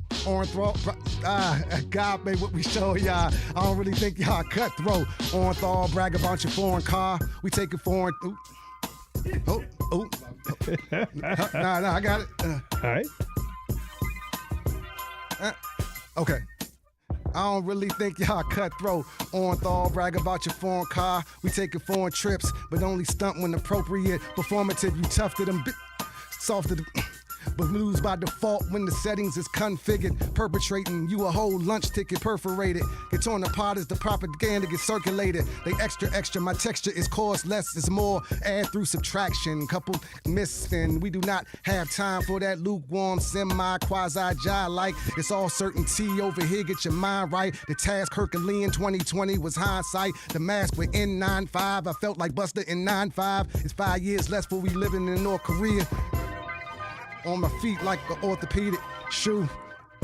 Agape what we showing y'all. I don't really think y'all cutthroat. Orenthal brag about your foreign car. We take it foreign. Nah, I got it. All right. Okay. I don't really think y'all cutthroat. Orenthal brag about your foreign car. We taking foreign trips, but only stunt when appropriate. Performative, you tough to them, soft to the, but lose by default when the settings is configured. Perpetrating you a whole lunch ticket perforated. Get torn apart as the propaganda gets circulated. They extra, my texture is coarse, less is more. Add through subtraction, couple missing. We do not have time for that lukewarm, semi-quasi-jai like it's all certainty over here, get your mind right. The task Herculean 2020 was hindsight. The mask with N95, I felt like Buster in 9-5. It's 5 years less for we living in North Korea. On my feet like an orthopedic shoe.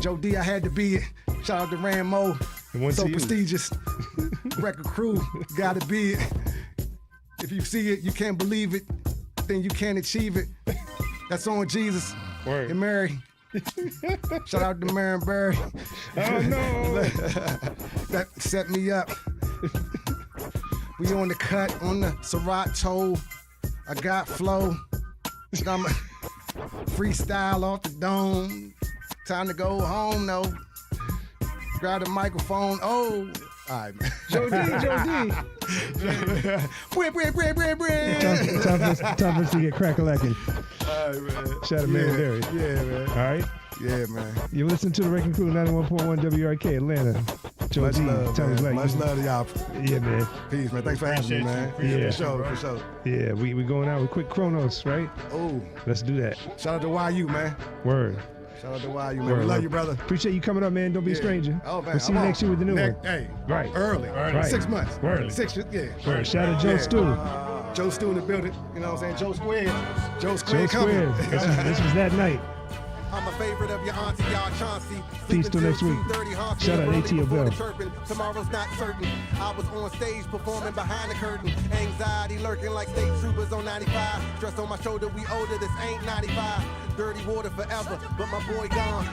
Joe.D, I had to be it. Shout out to Rambo. So prestigious. Wrekcing Crew, gotta be it. If you see it, you can't believe it, then you can't achieve it. That's on Jesus. Word. And Mary. Shout out to Mary and Barry. Oh no. That set me up. We on the cut, on the Serato. I got flow. I'm freestyle off the dome. Time to go home, though. Grab the microphone. Oh. All right, man. Joe.D. Time for us to get crack-a-lacking. All right, man. Shout out Mary Berry. Yeah, man. All right? Yeah, man. You listen to the Wrekcing Crew 91.1 WRK Atlanta. Joe.D. Tommy BLK. Much love to y'all. Yeah, man. Peace, man. Thanks for having me, man. Yeah. For sure. Yeah, we going out with quick chronos, right? Oh. Let's do that. Shout out to YU, man. Word. Shout out to YU, man. We love you, brother. Appreciate you coming up, man. Don't be a stranger. Oh, man. We'll see you next year with the new one. Hey. Right. Early. Right. 6 months. Word. 6, yeah. Word. Shout out to Joe Stew. Joe Stew in the building. You know what I'm saying? Joe Squared. Joe Joe Squared coming. This was that night. I'm a favorite of your auntie, y'all Chauncey. Peace till next week. Shout out ATL Bell. Tomorrow's not certain. I was on stage performing behind the curtain. Anxiety lurking like state troopers on 95. Stress on my shoulder, we older, this ain't 95. Dirty water forever, but my boy gone.